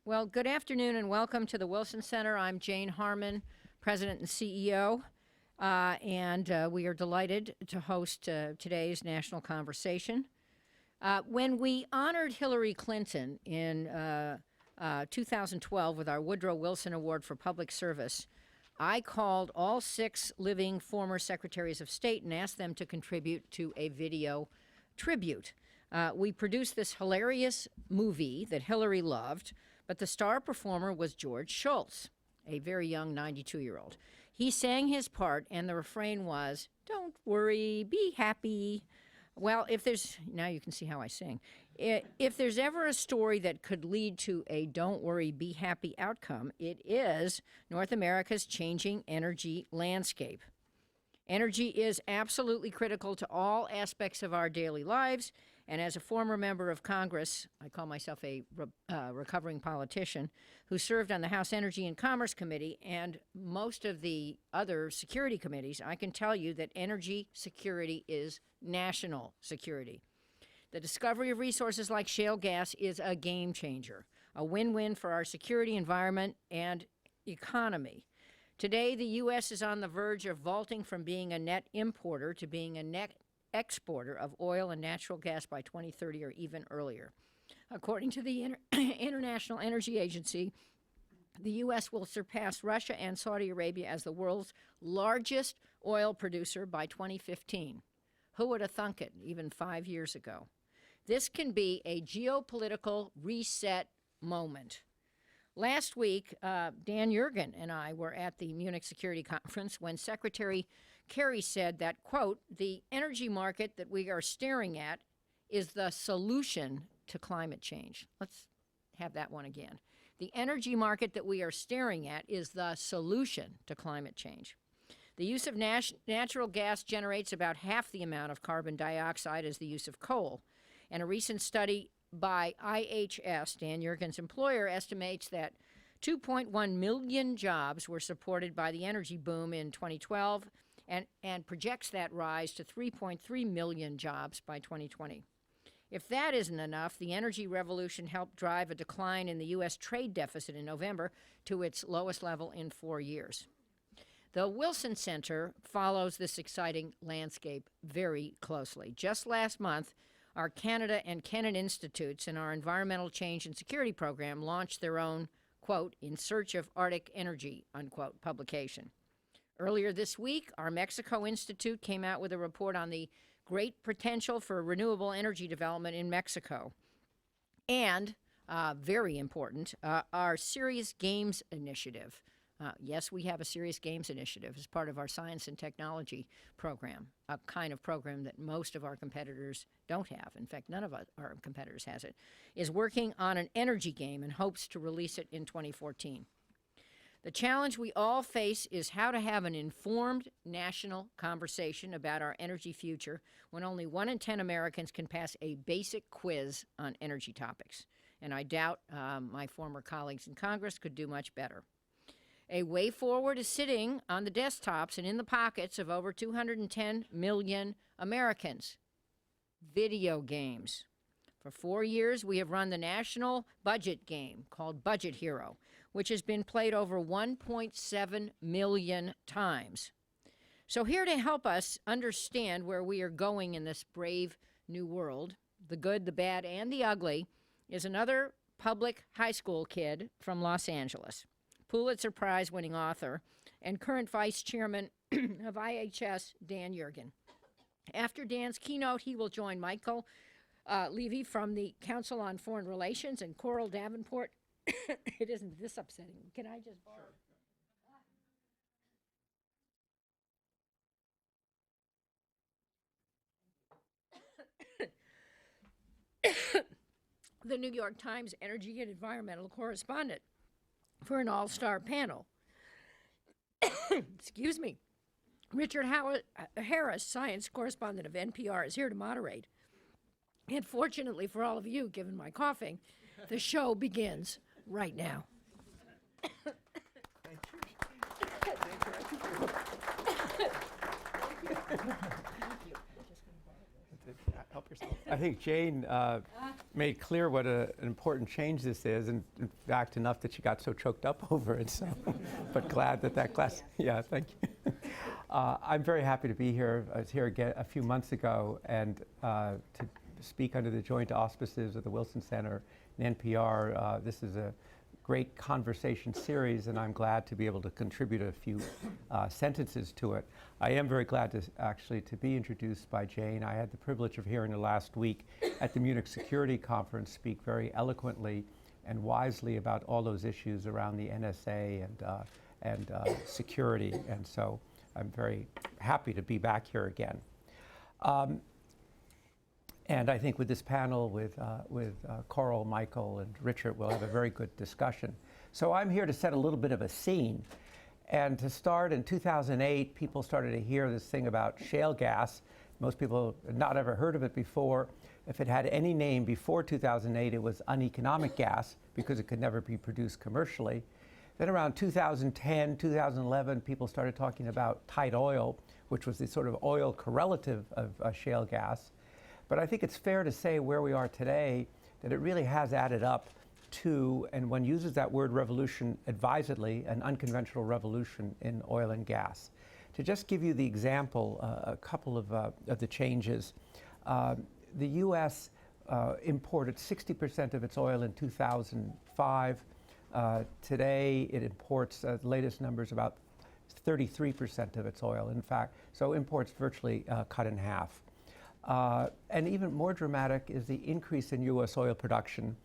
Well, good afternoon and welcome to the Wilson Center. I'm Jane Harmon, President and CEO, and we are delighted to host today's national conversation. When we honored Hillary Clinton in 2012 with our Woodrow Wilson Award for Public Service, I called all 6 living former secretaries of state and asked them to contribute to a video tribute. We produced this hilarious movie that Hillary loved, but the star performer was George Shultz, a very young 92-year-old. He sang his part, and the refrain was, "Don't worry, be happy." Well, now you can see how I sing. If there's ever a story that could lead to a don't worry, be happy outcome, it is North America's changing energy landscape. Energy is absolutely critical to all aspects of our daily lives, and as a former member of Congress, I call myself a recovering politician, who served on the House Energy and Commerce Committee and most of the other security committees, I can tell you that energy security is national security. The discovery of resources like shale gas is a game changer, a win-win for our security, environment, and economy. Today, the U.S. is on the verge of vaulting from being a net importer to being a net exporter of oil and natural gas by 2030 or even earlier. According to the International Energy Agency, the U.S. will surpass Russia and Saudi Arabia as the world's largest oil producer by 2015. Who would have thunk it even 5 years ago? This can be a geopolitical reset moment. Last week, Dan Yergin and I were at the Munich Security Conference when Secretary Kerry said that, quote, "The energy market that we are staring at is the solution to climate change." Let's have that one again. The energy market that we are staring at is the solution to climate change. The use of natural gas generates about half the amount of carbon dioxide as the use of coal. And a recent study by IHS, Dan Yergin's employer, estimates that 2.1 million jobs were supported by the energy boom in 2012 and projects that rise to 3.3 million jobs by 2020. If that isn't enough, the energy revolution helped drive a decline in the U.S. trade deficit in November to its lowest level in 4 years. The Wilson Center follows this exciting landscape very closely. Just last month, our Canada and Kennan Institutes and our Environmental Change and Security Program launched their own, quote, "In Search of Arctic Energy," unquote, publication. Earlier this week, our Mexico Institute came out with a report on the great potential for renewable energy development in Mexico. And, very important, our Serious Games Initiative. Yes, we have a Serious Games Initiative as part of our science and technology program, a kind of program that most of our competitors don't have. In fact, none of our competitors has it, is working on an energy game and hopes to release it in 2014. The challenge we all face is how to have an informed national conversation about our energy future when only 1 in 10 Americans can pass a basic quiz on energy topics. And I doubt my former colleagues in Congress could do much better. A way forward is sitting on the desktops and in the pockets of over 210 million Americans. Video games. For 4 years, we have run the national budget game called Budget Hero, which has been played over 1.7 million times. So here to help us understand where we are going in this brave new world, the good, the bad, and the ugly, is another public high school kid from Los Angeles, Pulitzer Prize-winning author and current vice chairman of IHS, Dan Yergin. After Dan's keynote, he will join Michael Levy from the Council on Foreign Relations and Coral Davenport. It isn't this upsetting. Can I just borrow? The New York Times energy and environmental correspondent for an all-star panel. Excuse me. Richard Harris, science correspondent of NPR, is here to moderate. And fortunately for all of you, given my coughing, the show begins right now. Thank you. Help yourself. I think Jane made clear what an important change this is, and in fact, enough that she got so choked up over it. So, but glad that that class. Yeah, thank you. I'm very happy to be here. I was here again a few months ago, and to speak under the joint auspices of the Wilson Center and NPR. This is a great conversation series, and I'm glad to be able to contribute a few sentences to it. I am very glad to be introduced by Jane. I had the privilege of hearing her last week at the Munich Security Conference speak very eloquently and wisely about all those issues around the NSA and security, and so I'm very happy to be back here again. And I think with this panel, with Coral, Michael, and Richard, we'll have a very good discussion. So I'm here to set a little bit of a scene. And to start, in 2008, people started to hear this thing about shale gas. Most people had not ever heard of it before. If it had any name before 2008, it was uneconomic gas because it could never be produced commercially. Then around 2010, 2011, people started talking about tight oil, which was the sort of oil correlative of shale gas. But I think it's fair to say where we are today that it really has added up to, and one uses that word revolution advisedly, an unconventional revolution in oil and gas. To just give you the example, a couple of the changes, the U.S. Imported 60% of its oil in 2005. Today it imports, the latest numbers, about 33% of its oil, in fact, so imports virtually cut in half. And even more dramatic is the increase in U.S. oil production.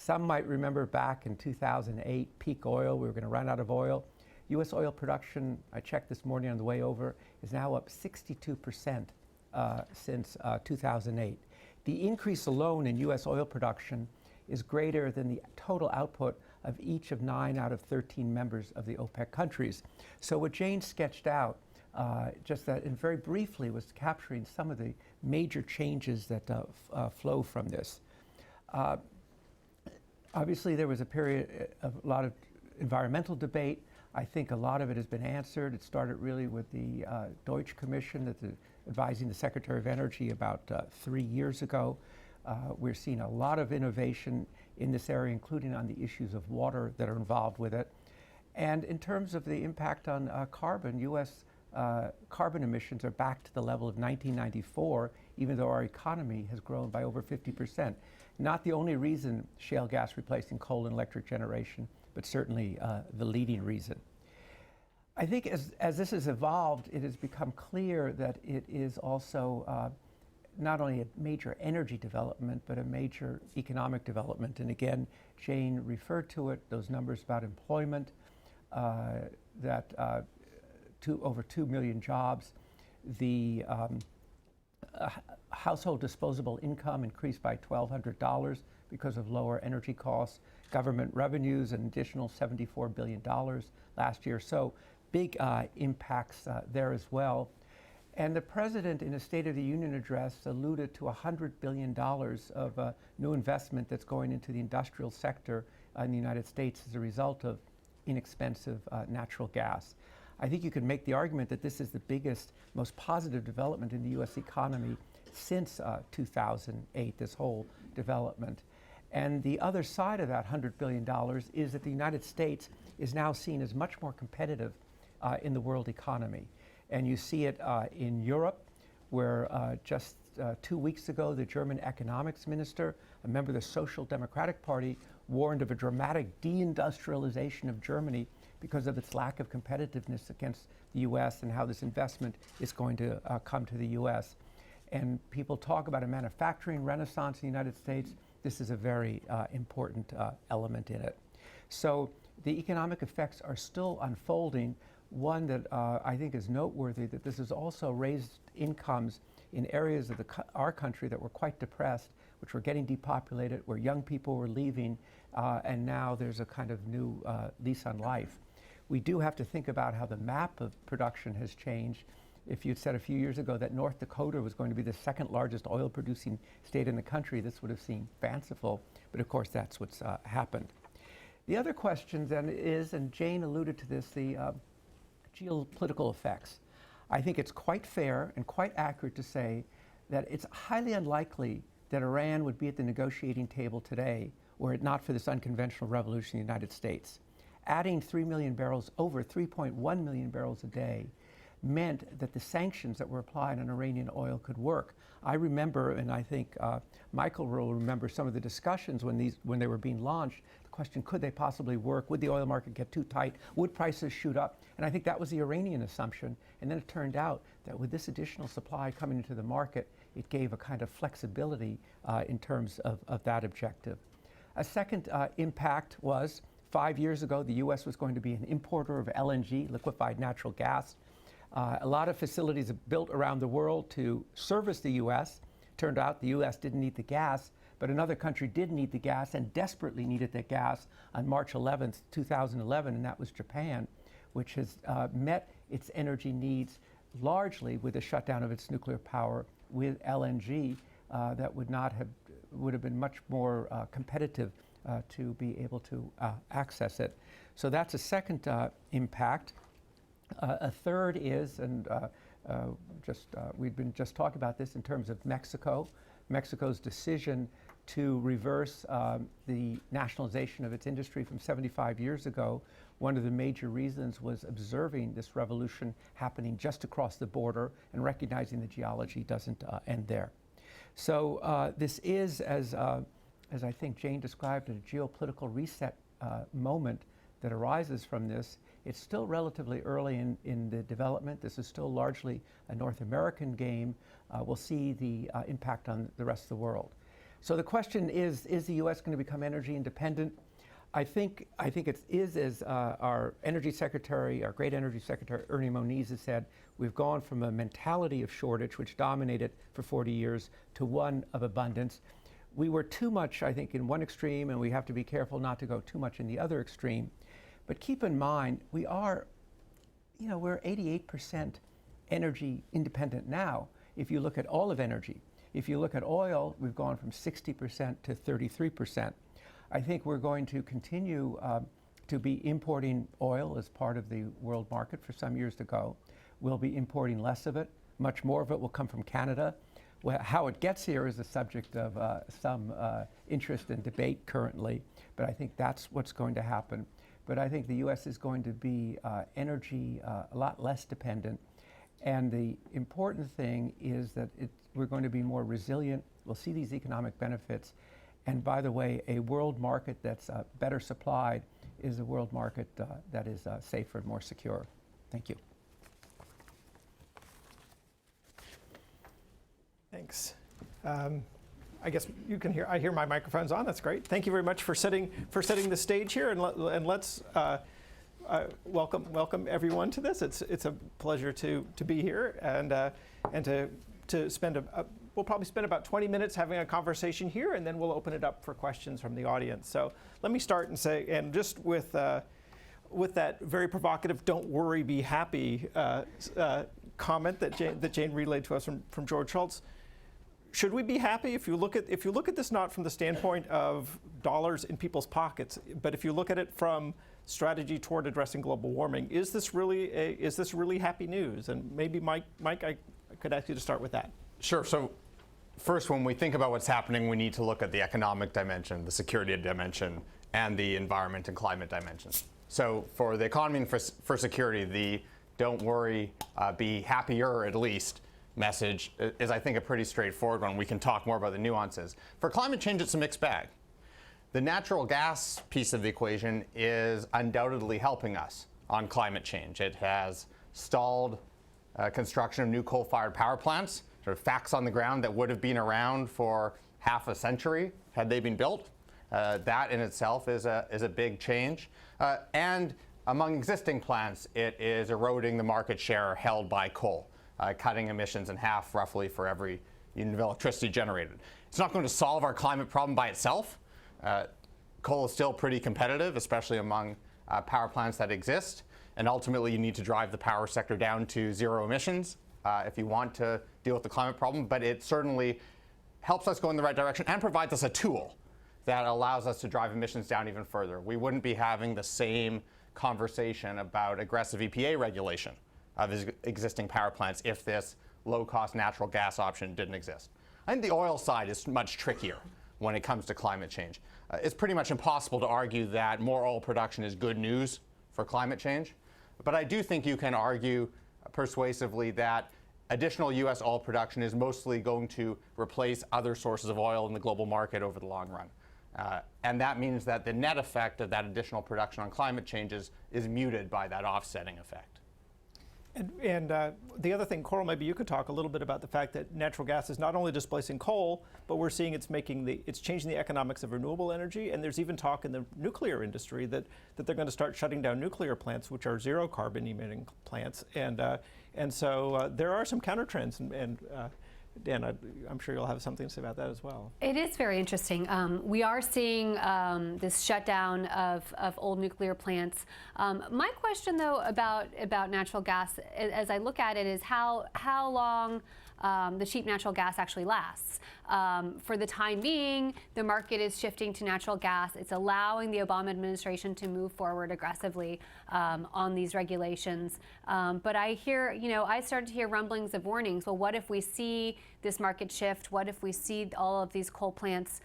Some might remember back in 2008, peak oil, we were going to run out of oil. U.S. oil production, I checked this morning on the way over, is now up 62% since 2008. The increase alone in U.S. oil production is greater than the total output of each of 9 out of 13 members of the OPEC countries. So what Jane sketched out, just that, and very briefly, was capturing some of the major changes that flow from this. Obviously, there was a period of a lot of environmental debate. I think a lot of it has been answered. It started really with the Deutsch Commission advising the Secretary of Energy about 3 years ago. We're seeing a lot of innovation in this area, including on the issues of water that are involved with it. And in terms of the impact on carbon, U.S. Carbon emissions are back to the level of 1994, even though our economy has grown by over 50%. Not the only reason shale gas replacing coal and electric generation, but certainly the leading reason. I think as this has evolved, it has become clear that it is also not only a major energy development, but a major economic development. And again, Jane referred to it, those numbers about employment, over 2 million jobs. The household disposable income increased by $1,200 because of lower energy costs. Government revenues, an additional $74 billion last year. So big impacts there as well. And the president, in a State of the Union address, alluded to $100 billion of new investment that's going into the industrial sector in the United States as a result of inexpensive natural gas. I think you could make the argument that this is the biggest, most positive development in the U.S. economy since 2008, this whole development. And the other side of that $100 billion is that the United States is now seen as much more competitive in the world economy. And you see it in Europe, where just 2 weeks ago, the German economics minister, a member of the Social Democratic Party, warned of a dramatic deindustrialization of Germany because of its lack of competitiveness against the U.S. and how this investment is going to come to the U.S. And people talk about a manufacturing renaissance in the United States. This is a very important element in it. So the economic effects are still unfolding. One that I think is noteworthy, that this has also raised incomes in areas of our country that were quite depressed, which were getting depopulated, where young people were leaving, and now there's a kind of new lease on life. We do have to think about how the map of production has changed. If you'd said a few years ago that North Dakota was going to be the second largest oil producing state in the country, this would have seemed fanciful, but of course that's what's happened. The other question then is, and Jane alluded to this, the geopolitical effects. I think it's quite fair and quite accurate to say that it's highly unlikely that Iran would be at the negotiating table today were it not for this unconventional revolution in the United States. Adding 3 million barrels, over 3.1 million barrels a day, meant that the sanctions that were applied on Iranian oil could work. I remember, and I think Michael will remember some of the discussions when they were being launched. The question, could they possibly work? Would the oil market get too tight? Would prices shoot up? And I think that was the Iranian assumption. And then it turned out that with this additional supply coming into the market, it gave a kind of flexibility in terms of that objective. A second impact was 5 years ago, the U.S. was going to be an importer of LNG, liquefied natural gas. A lot of facilities built around the world to service the U.S. Turned out the U.S. didn't need the gas, but another country did need the gas and desperately needed that gas on March 11th, 2011, and that was Japan, which has met its energy needs largely with the shutdown of its nuclear power with LNG that would have been much more competitive to be able to access it. So that's a second impact. A third is, and we've been just talking about this in terms of Mexico, Mexico's decision to reverse the nationalization of its industry from 75 years ago. One of the major reasons was observing this revolution happening just across the border and recognizing the geology doesn't end there. So this is, as I think Jane described, a geopolitical reset moment that arises from this. It's still relatively early in the development. This is still largely a North American game. We'll see the impact on the rest of the world. So the question is the U.S. going to become energy independent? I think it is, as our Energy Secretary, our great Energy Secretary, Ernie Moniz, has said, we've gone from a mentality of shortage, which dominated for 40 years, to one of abundance. We were too much, I think, in one extreme, and we have to be careful not to go too much in the other extreme. But keep in mind, we're 88% energy independent now. If you look at all of energy, if you look at oil, we've gone from 60% to 33%. I think we're going to continue to be importing oil as part of the world market for some years to go. We'll be importing less of it. Much more of it will come from Canada. Well, how it gets here is the subject of some interest and debate currently, but I think that's what's going to happen. But I think the U.S. is going to be energy a lot less dependent. And the important thing is that we're going to be more resilient. We'll see these economic benefits. And by the way, a world market that's better supplied is a world market that is safer and more secure. Thank you. Thanks. I guess you can hear. I hear my microphone's on. That's great. Thank you very much for setting the stage here, and let's welcome everyone to this. It's a pleasure to be here and to spend we'll probably spend about 20 minutes having a conversation here, and then we'll open it up for questions from the audience. So let me start and say, and just with that very provocative "don't worry, be happy" comment that Jane relayed to us from George Shultz. Should we be happy if you look at this not from the standpoint of dollars in people's pockets, but if you look at it from strategy toward addressing global warming? Is this really happy news? And maybe Mike, I could ask you to start with that. Sure. So first, when we think about what's happening, we need to look at the economic dimension, the security dimension, and the environment and climate dimensions. So for the economy and for security, the "don't worry, be happier" at least message is, I think, a pretty straightforward one. We can talk more about the nuances. For climate change, it's a mixed bag. The natural gas piece of the equation is undoubtedly helping us on climate change. It has stalled construction of new coal-fired power plants, sort of facts on the ground that would have been around for half a century had they been built. That in itself is a big change. And among existing plants, it is eroding the market share held by coal, cutting emissions in half roughly for every unit of electricity generated. It's not going to solve our climate problem by itself. Coal is still pretty competitive, especially among power plants that exist. And ultimately, you need to drive the power sector down to zero emissions if you want to deal with the climate problem. But it certainly helps us go in the right direction and provides us a tool that allows us to drive emissions down even further. We wouldn't be having the same conversation about aggressive EPA regulation of existing power plants if this low-cost natural gas option didn't exist. I think the oil side is much trickier when it comes to climate change. It's pretty much impossible to argue that more oil production is good news for climate change. But I do think you can argue persuasively that additional U.S. oil production is mostly going to replace other sources of oil in the global market over the long run. And that means that the net effect of that additional production on climate change is muted by that offsetting effect. And the other thing, Coral, maybe you could talk a little bit about the fact that natural gas is not only displacing coal, but we're seeing it's changing the economics of renewable energy. And there's even talk in the nuclear industry that they're going to start shutting down nuclear plants, which are zero carbon emitting plants. And so there are some counter trends. And Dan, I'm sure you'll have something to say about that as well. It is very interesting. We are seeing this shutdown of old nuclear plants. My question, though, about natural gas, as I look at it, is how long the cheap natural gas actually lasts. For the time being, the market is shifting to natural gas. It's allowing the Obama administration to move forward aggressively on these regulations. But I started to hear rumblings of warnings. Well, what if we see this market shift? What if we see all of these coal plants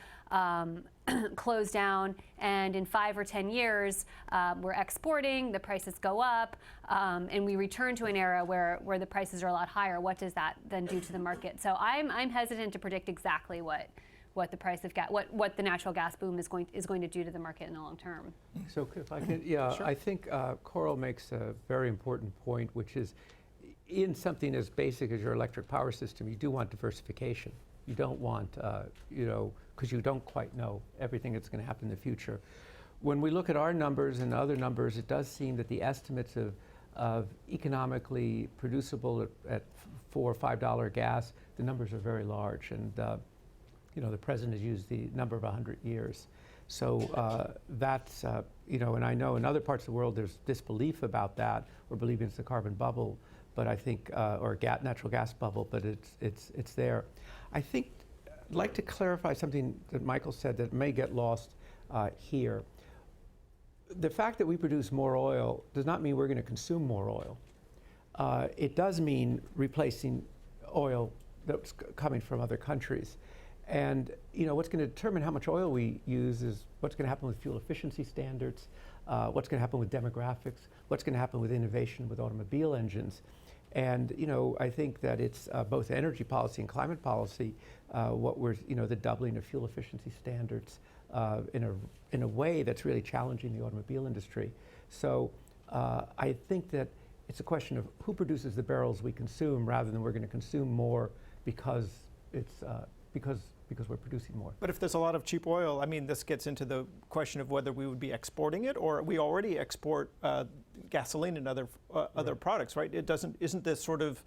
close down, and in 5 or 10 years we're exporting, the prices go up, and we return to an era where the prices are a lot higher? What does that then do to the market? So I'm hesitant to predict exactly what the price of gas, what the natural gas boom is going to do to the market in the long term. So if I can, yeah, Sure. I think Coral makes a very important point, which is in something as basic as your electric power system, you do want diversification. You don't want, because you don't quite know everything that's going to happen in the future. When we look at our numbers and other numbers, it does seem that the estimates of economically producible at $4 or $5 gas, the numbers are very large. And, the president has used the number of 100 years. So that's, and I know in other parts of the world there's disbelief about that, or believing it's the carbon bubble, but I think, or natural gas bubble, but it's there. I think I'd like to clarify something that Michael said that may get lost here. The fact that we produce more oil does not mean we're going to consume more oil. It does mean replacing oil that's coming from other countries. And what's going to determine how much oil we use is what's going to happen with fuel efficiency standards, what's going to happen with demographics, what's going to happen with innovation with automobile engines. And I think that it's both energy policy and climate policy, what we're the doubling of fuel efficiency standards in a way that's really challenging the automobile industry. So I think that it's a question of who produces the barrels we consume, rather than we're going to consume more because it's because we're producing more. But if there's a lot of cheap oil, I mean, this gets into the question of whether we would be exporting it, or we already export gasoline and other products, right? Isn't this sort of,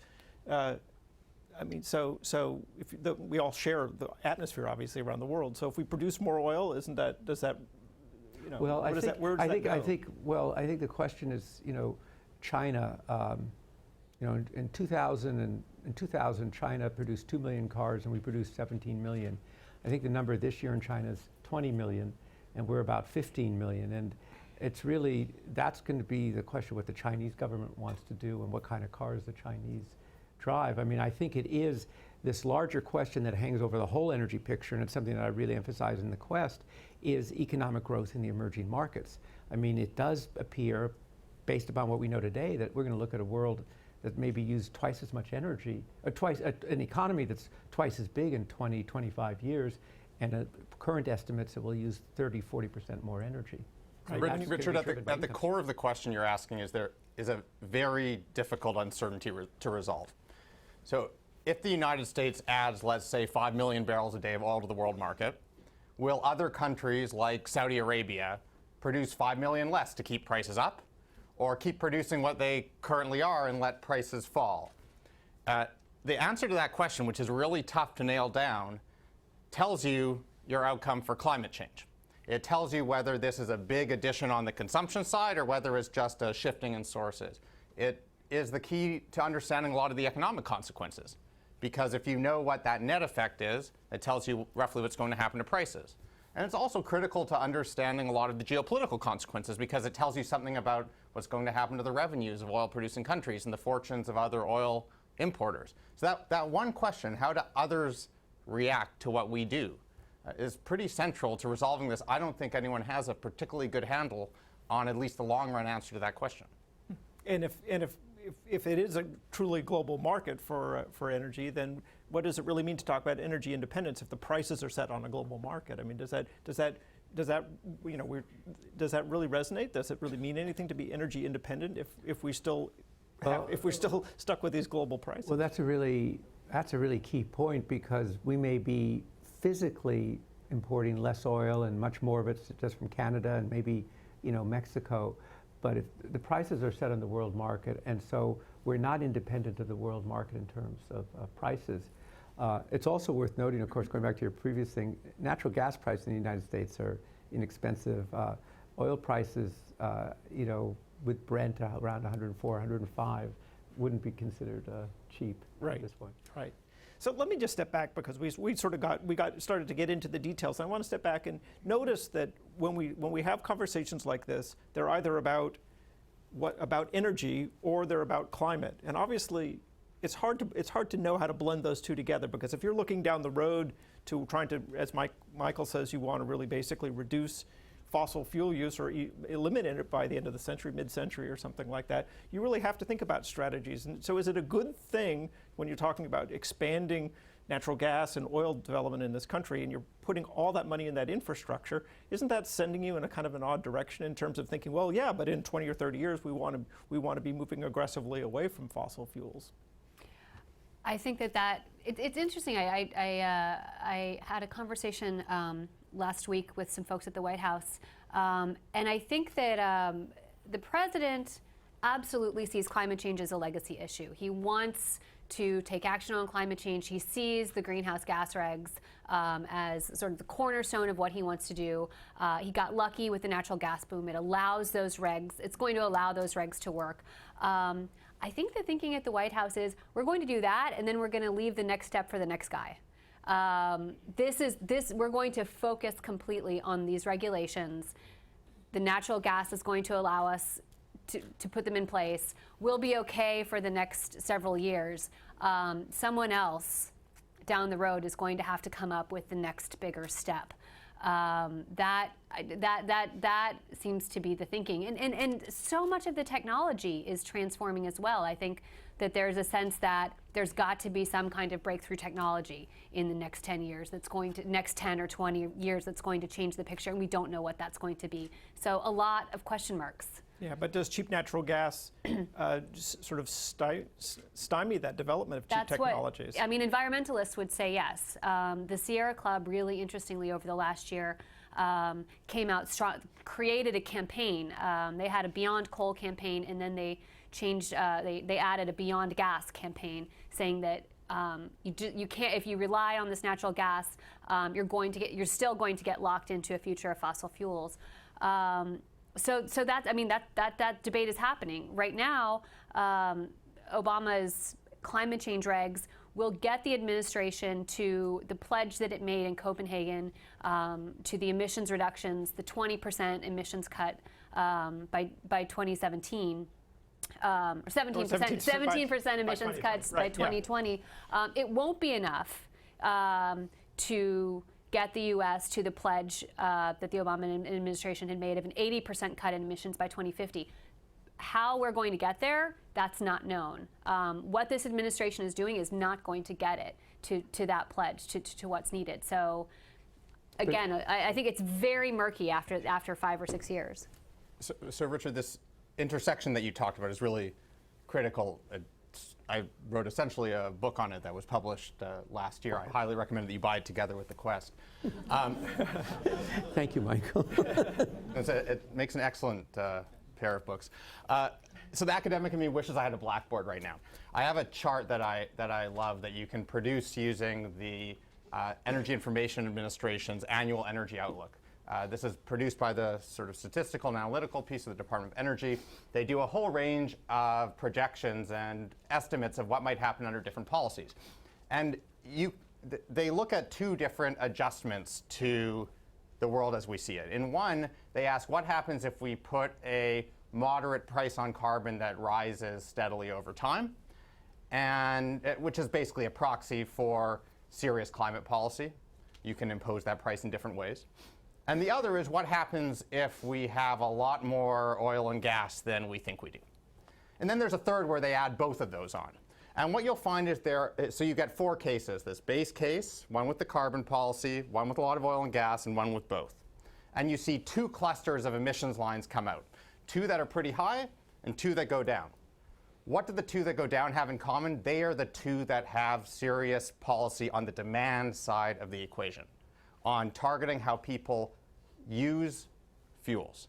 so if we all share the atmosphere, obviously, around the world. So if we produce more oil, does that, Well, where does that go? I think the question is, China, in 2000, China produced 2 million cars and we produced 17 million. I think the number this year in China is 20 million, and we're about 15 million. And it's really, that's going to be the question what the Chinese government wants to do and what kind of cars the Chinese drive. I mean, I think it is this larger question that hangs over the whole energy picture, and it's something that I really emphasize in the Quest, is economic growth in the emerging markets. I mean, it does appear, based upon what we know today, that we're going to look at a world that maybe use twice as much energy, an economy that's twice as big in 20, 25 years, and current estimates that will use 30, 40% more energy. Richard, at the core of the question you're asking is there is a very difficult uncertainty to resolve. So if the United States adds, let's say, 5 million barrels a day of oil to the world market, will other countries like Saudi Arabia produce 5 million less to keep prices up, or keep producing what they currently are and let prices fall? The answer to that question, which is really tough to nail down, tells you your outcome for climate change. It tells you whether this is a big addition on the consumption side or whether it's just a shifting in sources. It is the key to understanding a lot of the economic consequences, because if you know what that net effect is, it tells you roughly what's going to happen to prices. And it's also critical to understanding a lot of the geopolitical consequences, because it tells you something about what's going to happen to the revenues of oil-producing countries and the fortunes of other oil importers. So that one question, how do others react to what we do, is pretty central to resolving this. I don't think anyone has a particularly good handle on at least the long-run answer to that question. And if it is a truly global market for energy, then what does it really mean to talk about energy independence if the prices are set on a global market? I mean, does that really resonate? Does it really mean anything to be energy independent if we're still stuck with these global prices? Well, that's a really key point, because we may be physically importing less oil and much more of it's just from Canada and maybe Mexico. But if the prices are set on the world market, and so we're not independent of the world market in terms of prices. It's also worth noting, of course, going back to your previous thing, natural gas prices in the United States are inexpensive. Oil prices, with Brent around 104, 105, wouldn't be considered cheap at this point. Right. So let me just step back, because we started to get into the details. I want to step back and notice that when we have conversations like this, they're either about energy or they're about climate. And obviously, it's hard to know how to blend those two together, because if you're looking down the road to trying to, as Michael says, you want to really basically reduce fossil fuel use or eliminate it by the end of the century, mid-century or something like that, you really have to think about strategies. And so is it a good thing when you're talking about expanding natural gas and oil development in this country and you're putting all that money in that infrastructure, isn't that sending you in a kind of an odd direction in terms of thinking, well, yeah, but in 20 or 30 years we want to be moving aggressively away from fossil fuels? I think it's interesting. I had a conversation last week with some folks at the White House, and I think that the president absolutely sees climate change as a legacy issue. He wants to take action on climate change. He sees the greenhouse gas regs as sort of the cornerstone of what he wants to do. He got lucky with the natural gas boom. It allows those regs. It's going to allow those regs to work. I think the thinking at the White House is we're going to do that, and then we're going to leave the next step for the next guy. We're going to focus completely on these regulations. The natural gas is going to allow us to put them in place. We'll be okay for the next several years. Someone else down the road is going to have to come up with the next bigger step. That seems to be the thinking. And so much of the technology is transforming as well. I think that there's a sense that there's got to be some kind of breakthrough technology in the next 10 years next 10 or 20 years that's going to change the picture, and we don't know what that's going to be. So a lot of question marks. Yeah, but does cheap natural gas sort of stymie that development of cheap technologies? Environmentalists would say yes. The Sierra Club, really interestingly, over the last year, came out strong, created a campaign. They had a Beyond Coal campaign, and then they changed. They added a Beyond Gas campaign, saying that you can't, if you rely on this natural gas, you're still going to get locked into a future of fossil fuels. So that debate is happening right now. Obama's climate change regs will get the administration to the pledge that it made in Copenhagen, to the emissions reductions, the 20% emissions cut by 2017. Or 17% emissions cuts by 2020. Yeah. It won't be enough to get the U.S. to the pledge that the Obama administration had made of an 80% cut in emissions by 2050. How we're going to get there, that's not known. What this administration is doing is not going to get it to that pledge, to what's needed. So, again, I think it's very murky after 5 or 6 years. So Richard, this intersection that you talked about is really critical. I wrote essentially a book on it that was published last year. I highly recommend that you buy it together with The Quest. Thank you, Michael. It makes an excellent pair of books. So the academic in me wishes I had a blackboard right now. I have a chart that I love that you can produce using the Energy Information Administration's annual energy outlook. This is produced by the sort of statistical and analytical piece of the Department of Energy. They do a whole range of projections and estimates of what might happen under different policies. And they look at two different adjustments to the world as we see it. In one, they ask what happens if we put a moderate price on carbon that rises steadily over time. and which is basically a proxy for serious climate policy. You can impose that price in different ways. And the other is what happens if we have a lot more oil and gas than we think we do. And then there's a third where they add both of those on. And what you'll find is so you get 4 cases, this base case, one with the carbon policy, one with a lot of oil and gas, and one with both. And you see 2 clusters of emissions lines come out, 2 that are pretty high and 2 that go down. What do the 2 that go down have in common? They are the 2 that have serious policy on the demand side of the equation, on targeting how people use fuels.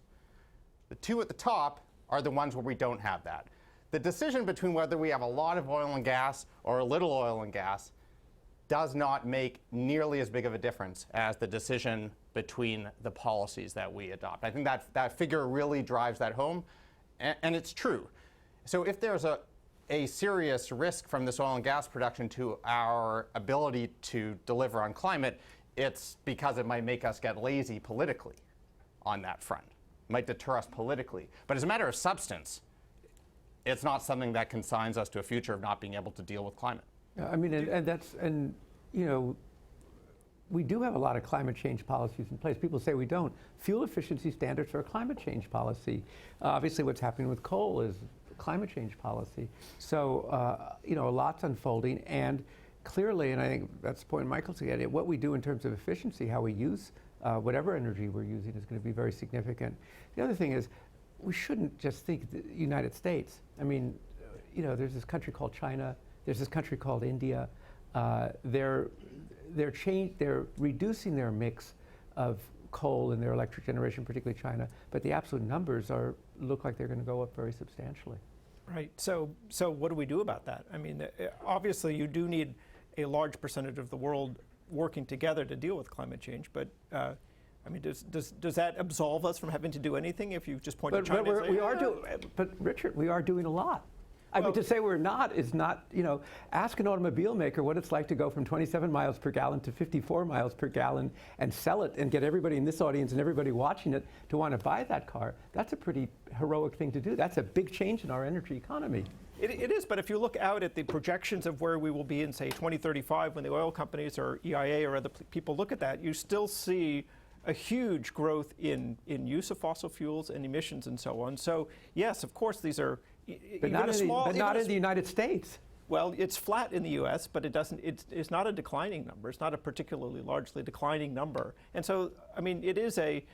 The 2 at the top are the ones where we don't have that. The decision between whether we have a lot of oil and gas or a little oil and gas does not make nearly as big of a difference as the decision between the policies that we adopt. I think that figure really drives that home, and it's true. So if there's a serious risk from this oil and gas production to our ability to deliver on climate, it's because it might make us get lazy politically on that front. It might deter us politically. But as a matter of substance, it's not something that consigns us to a future of not being able to deal with climate. I mean, and you know, we do have a lot of climate change policies in place. People say we don't. Fuel efficiency standards are a climate change policy. Obviously, what's happening with coal is climate change policy. So, you know, a lot's unfolding, and clearly, and I think that's the point Michael's getting at, what we do in terms of efficiency, how we use whatever energy we're using is going to be very significant. The other thing is, we shouldn't just think the United States. I mean, you know, there's this country called China. There's this country called India. They're reducing their mix of coal in their electric generation, particularly China. But the absolute numbers look like they're going to go up very substantially. Right. So what do we do about that? I mean, obviously, you do need a large percentage of the world working together to deal with climate change. But I mean, does that absolve us from having to do anything if you just point to China? But Richard, we are doing a lot. I mean, to say we're not is not, you know, ask an automobile maker what it's like to go from 27 miles per gallon to 54 miles per gallon and sell it and get everybody in this audience and everybody watching it to want to buy that car. That's a pretty heroic thing to do. That's a big change in our energy economy. It is, but if you look out at the projections of where we will be in, say, 2035, when the oil companies or EIA or other people look at that, you still see a huge growth in use of fossil fuels and emissions and so on. So yes, of course, these are but not in the United States. Well, it's flat in the U.S., but it doesn't. It's not a declining number. It's not a particularly largely declining number. And so, I mean, it is a.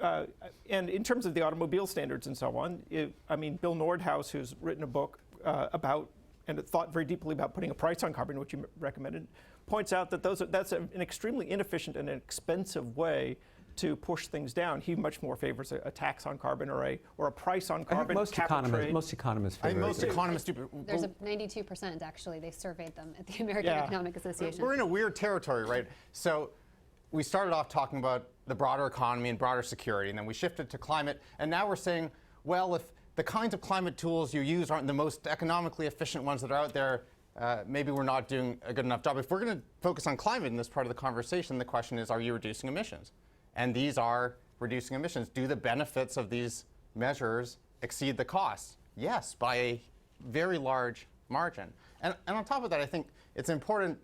And in terms of the automobile standards and so on, I mean, Bill Nordhaus, who's written a book about and thought very deeply about putting a price on carbon, which you recommended, points out that that's an extremely inefficient and expensive way to push things down. He much more favors a tax on carbon or a price on carbon. Most economists favor most economists do. There's a 92% actually. They surveyed them at the American Economic Association. We're in a weird territory, right? So we started off talking about the broader economy and broader security, and then we shifted to climate, and now we're saying, well, if the kinds of climate tools you use aren't the most economically efficient ones that are out there, maybe we're not doing a good enough job. If we're going to focus on climate in this part of the conversation, the question is, are you reducing emissions? And these are reducing emissions. Do the benefits of these measures exceed the costs? Yes, by a very large margin. And on top of that, I think it's important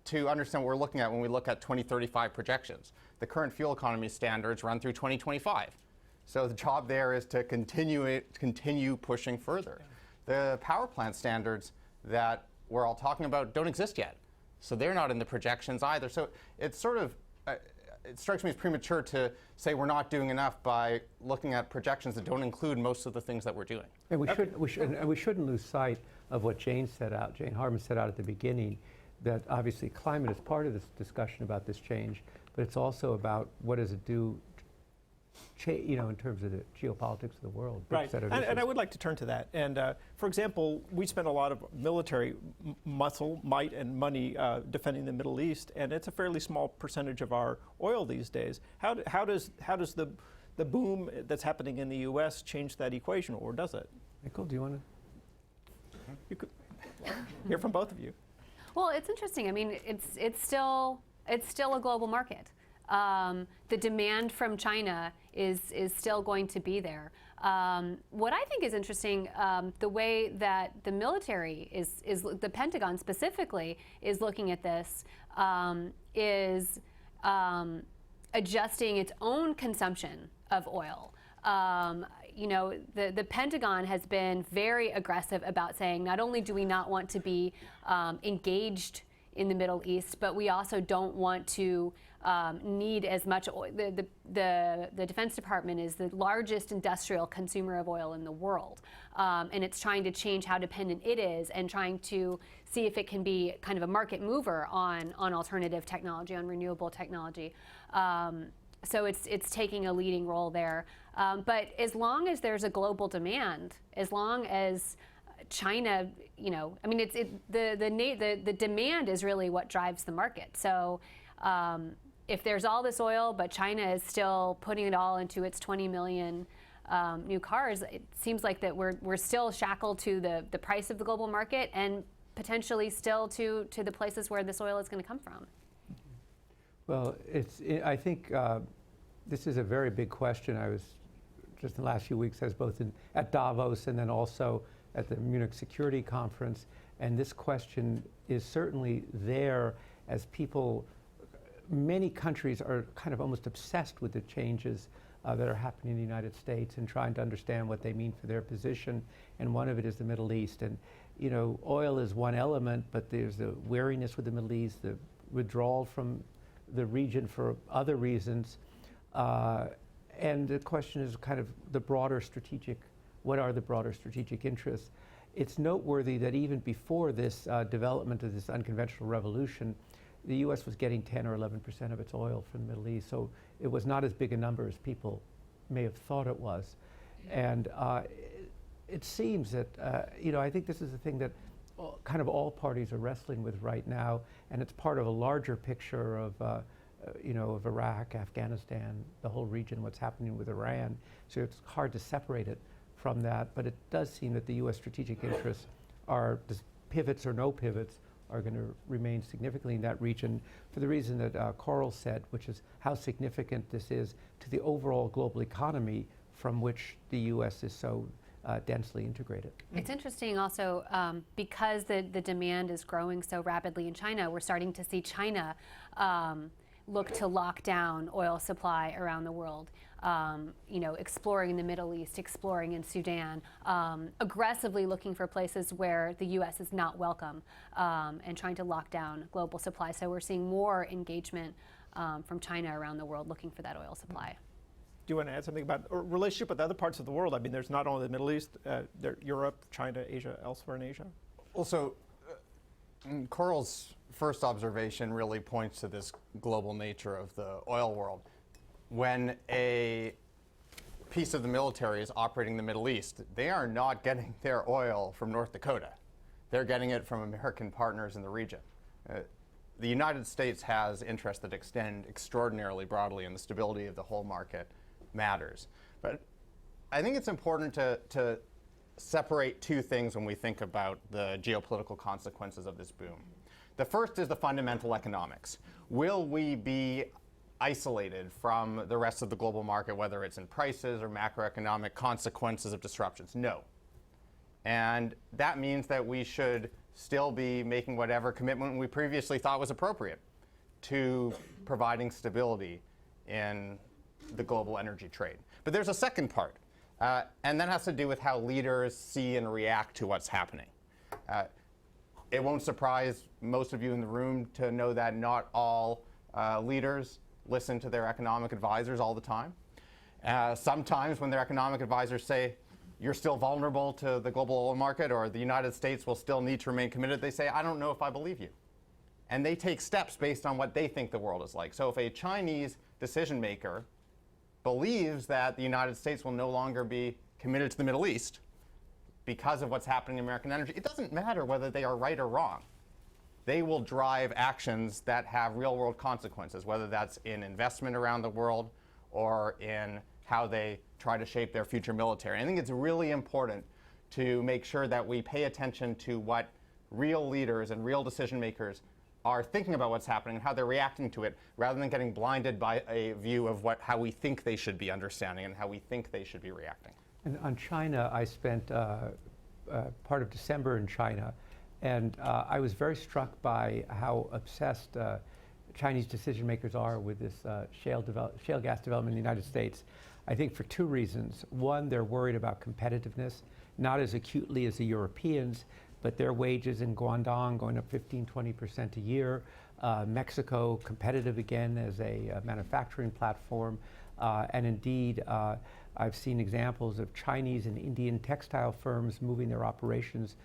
to understand what we're looking at when we look at 2035 projections. The current fuel economy standards run through 2025. So the job there is to continue pushing further. The power plant standards that we're all talking about don't exist yet. So they're not in the projections either. So it's sort of, it strikes me as premature to say we're not doing enough by looking at projections that don't include most of the things that we're doing. And we shouldn't lose sight of what Jane Harman set out at the beginning, that obviously climate is part of this discussion about this change, but it's also about what does it do, you know, in terms of the geopolitics of the world. Right, and I would like to turn to that. And for example, we spend a lot of military muscle, might, and money defending the Middle East, and it's a fairly small percentage of our oil these days. How does the boom that's happening in the U.S. change that equation, or does it? Michael, do you want to? You could hear from both of you. Well, it's interesting. I mean, it's still a global market. The demand from China is still going to be there. What I think is interesting, the way that the military is the Pentagon specifically is looking at this, is adjusting its own consumption of oil. The Pentagon has been very aggressive about saying not only do we not want to be engaged in the Middle East, but we also don't want to need as much oil. The Defense Department is the largest industrial consumer of oil in the world, and it's trying to change how dependent it is and trying to see if it can be kind of a market mover on alternative technology, on renewable technology. So it's taking a leading role there. But as long as there's a global demand, as long as China, the demand is really what drives the market. So if there's all this oil, but China is still putting it all into its 20 million new cars, it seems like that we're still shackled to the price of the global market and potentially still to the places where this oil is going to come from. Well, I think this is a very big question. I was just in the last few weeks, I was both at Davos and then also at the Munich Security Conference, and this question is certainly there as many countries are kind of almost obsessed with the changes that are happening in the United States and trying to understand what they mean for their position, and one of it is the Middle East. And oil is one element, but there's the wariness with the Middle East, the withdrawal from the region for other reasons. And the question is kind of what are the broader strategic interests? It's noteworthy that even before this development of this unconventional revolution, the U.S. was getting 10 or 11% of its oil from the Middle East. So it was not as big a number as people may have thought it was. And it seems that, I think this is the thing that kind of all parties are wrestling with right now, and it's part of a larger picture of Iraq, Afghanistan, the whole region, what's happening with Iran. So it's hard to separate it from that, but it does seem that the U.S. strategic interests are, pivots or no pivots, are going to remain significantly in that region for the reason that Carl said, which is how significant this is to the overall global economy from which the U.S. is so densely integrated. It's interesting also because the demand is growing so rapidly in China, we're starting to see China look to lock down oil supply around the world, exploring in the Middle East, exploring in Sudan, aggressively looking for places where the U.S. is not welcome, and trying to lock down global supply. So we're seeing more engagement from China around the world looking for that oil supply. Do you want to add something about a relationship with other parts of the world? I mean, there's not only the Middle East, Europe, China, Asia, elsewhere in Asia. Also, Coral's first observation really points to this global nature of the oil world. When a piece of the military is operating in the Middle East, they are not getting their oil from North Dakota. They're getting it from American partners in the region. The United States has interests that extend extraordinarily broadly, and the stability of the whole market matters. But I think it's important to separate two things when we think about the geopolitical consequences of this boom. The first is the fundamental economics. Will we be isolated from the rest of the global market, whether it's in prices or macroeconomic consequences of disruptions? No. And that means that we should still be making whatever commitment we previously thought was appropriate to providing stability in the global energy trade. But there's a second part, and that has to do with how leaders see and react to what's happening. It won't surprise most of you in the room to know that not all leaders listen to their economic advisors all the time. Sometimes when their economic advisors say, you're still vulnerable to the global oil market, or the United States will still need to remain committed, they say, I don't know if I believe you. And they take steps based on what they think the world is like. So if a Chinese decision maker believes that the United States will no longer be committed to the Middle East because of what's happening in American energy, it doesn't matter whether they are right or wrong. They will drive actions that have real world consequences, whether that's in investment around the world or in how they try to shape their future military. I think it's really important to make sure that we pay attention to what real leaders and real decision makers are thinking about what's happening and how they're reacting to it, rather than getting blinded by a view of how we think they should be understanding and how we think they should be reacting. And on China, I spent part of December in China, and I was very struck by how obsessed Chinese decision makers are with this shale gas development in the United States. I think for two reasons. One, they're worried about competitiveness, not as acutely as the Europeans, but their wages in Guangdong going up 15–20% a year. Mexico competitive again as a manufacturing platform. And indeed, I've seen examples of Chinese and Indian textile firms moving their operations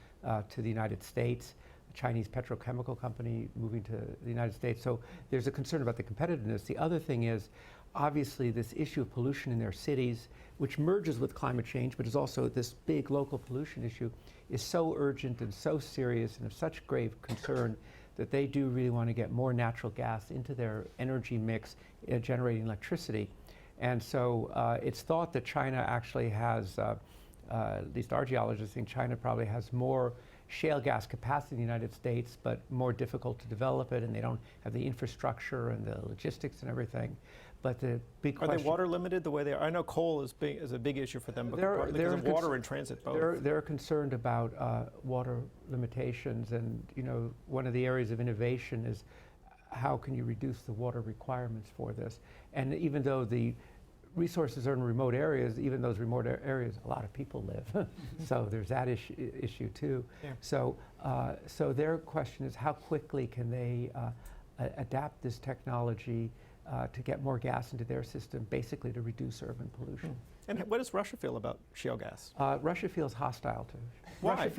to the United States, a Chinese petrochemical company moving to the United States. So there's a concern about the competitiveness. The other thing is, obviously, this issue of pollution in their cities, which merges with climate change, but is also this big local pollution issue, is so urgent and so serious and of such grave concern that they do really want to get more natural gas into their energy mix, generating electricity. And so it's thought that China actually has, at least our geologists think China probably has more shale gas capacity in the United States, but more difficult to develop it, and they don't have the infrastructure and the logistics and everything. But the big question— Are they water limited the way they are? I know coal is a big issue for them, but because of water in transit both. They're concerned about water limitations, and one of the areas of innovation is how can you reduce the water requirements for this? And even though the resources are in remote areas, even those remote areas, a lot of people live. So there's that issue too. Yeah. So their question is how quickly can they adapt this technology to get more gas into their system, basically to reduce urban pollution. And what does Russia feel about shale gas? Russia feels hostile to it. Why?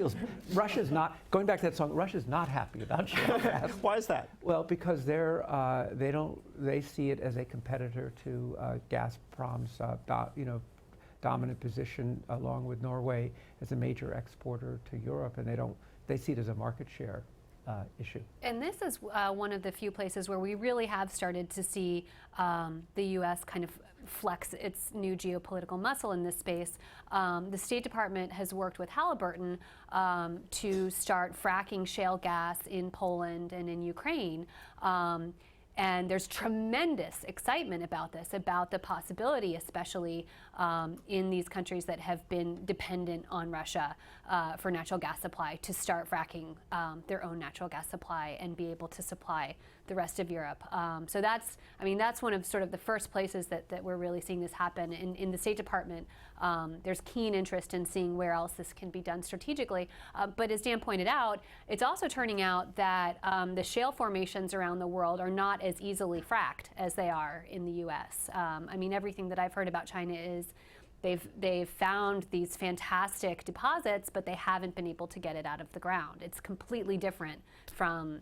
Russia's not, going back to that song, Russia's not happy about shale gas. Why is that? Well, because they see it as a competitor to Gazprom's dominant position, along with Norway, as a major exporter to Europe, and they see it as a market share issue. And this is one of the few places where we really have started to see the U.S. kind of flex its new geopolitical muscle in this space. The State Department has worked with Halliburton to start fracking shale gas in Poland and in Ukraine. And there's tremendous excitement about this, about the possibility, especially in these countries that have been dependent on Russia for natural gas supply, to start fracking their own natural gas supply and be able to supply the rest of Europe. So that's one of sort of the first places that we're really seeing this happen. In the State Department, there's keen interest in seeing where else this can be done strategically. But as Dan pointed out, it's also turning out that the shale formations around the world are not as easily fracked as they are in the U.S. Everything that I've heard about China is they've found these fantastic deposits, but they haven't been able to get it out of the ground. It's completely different from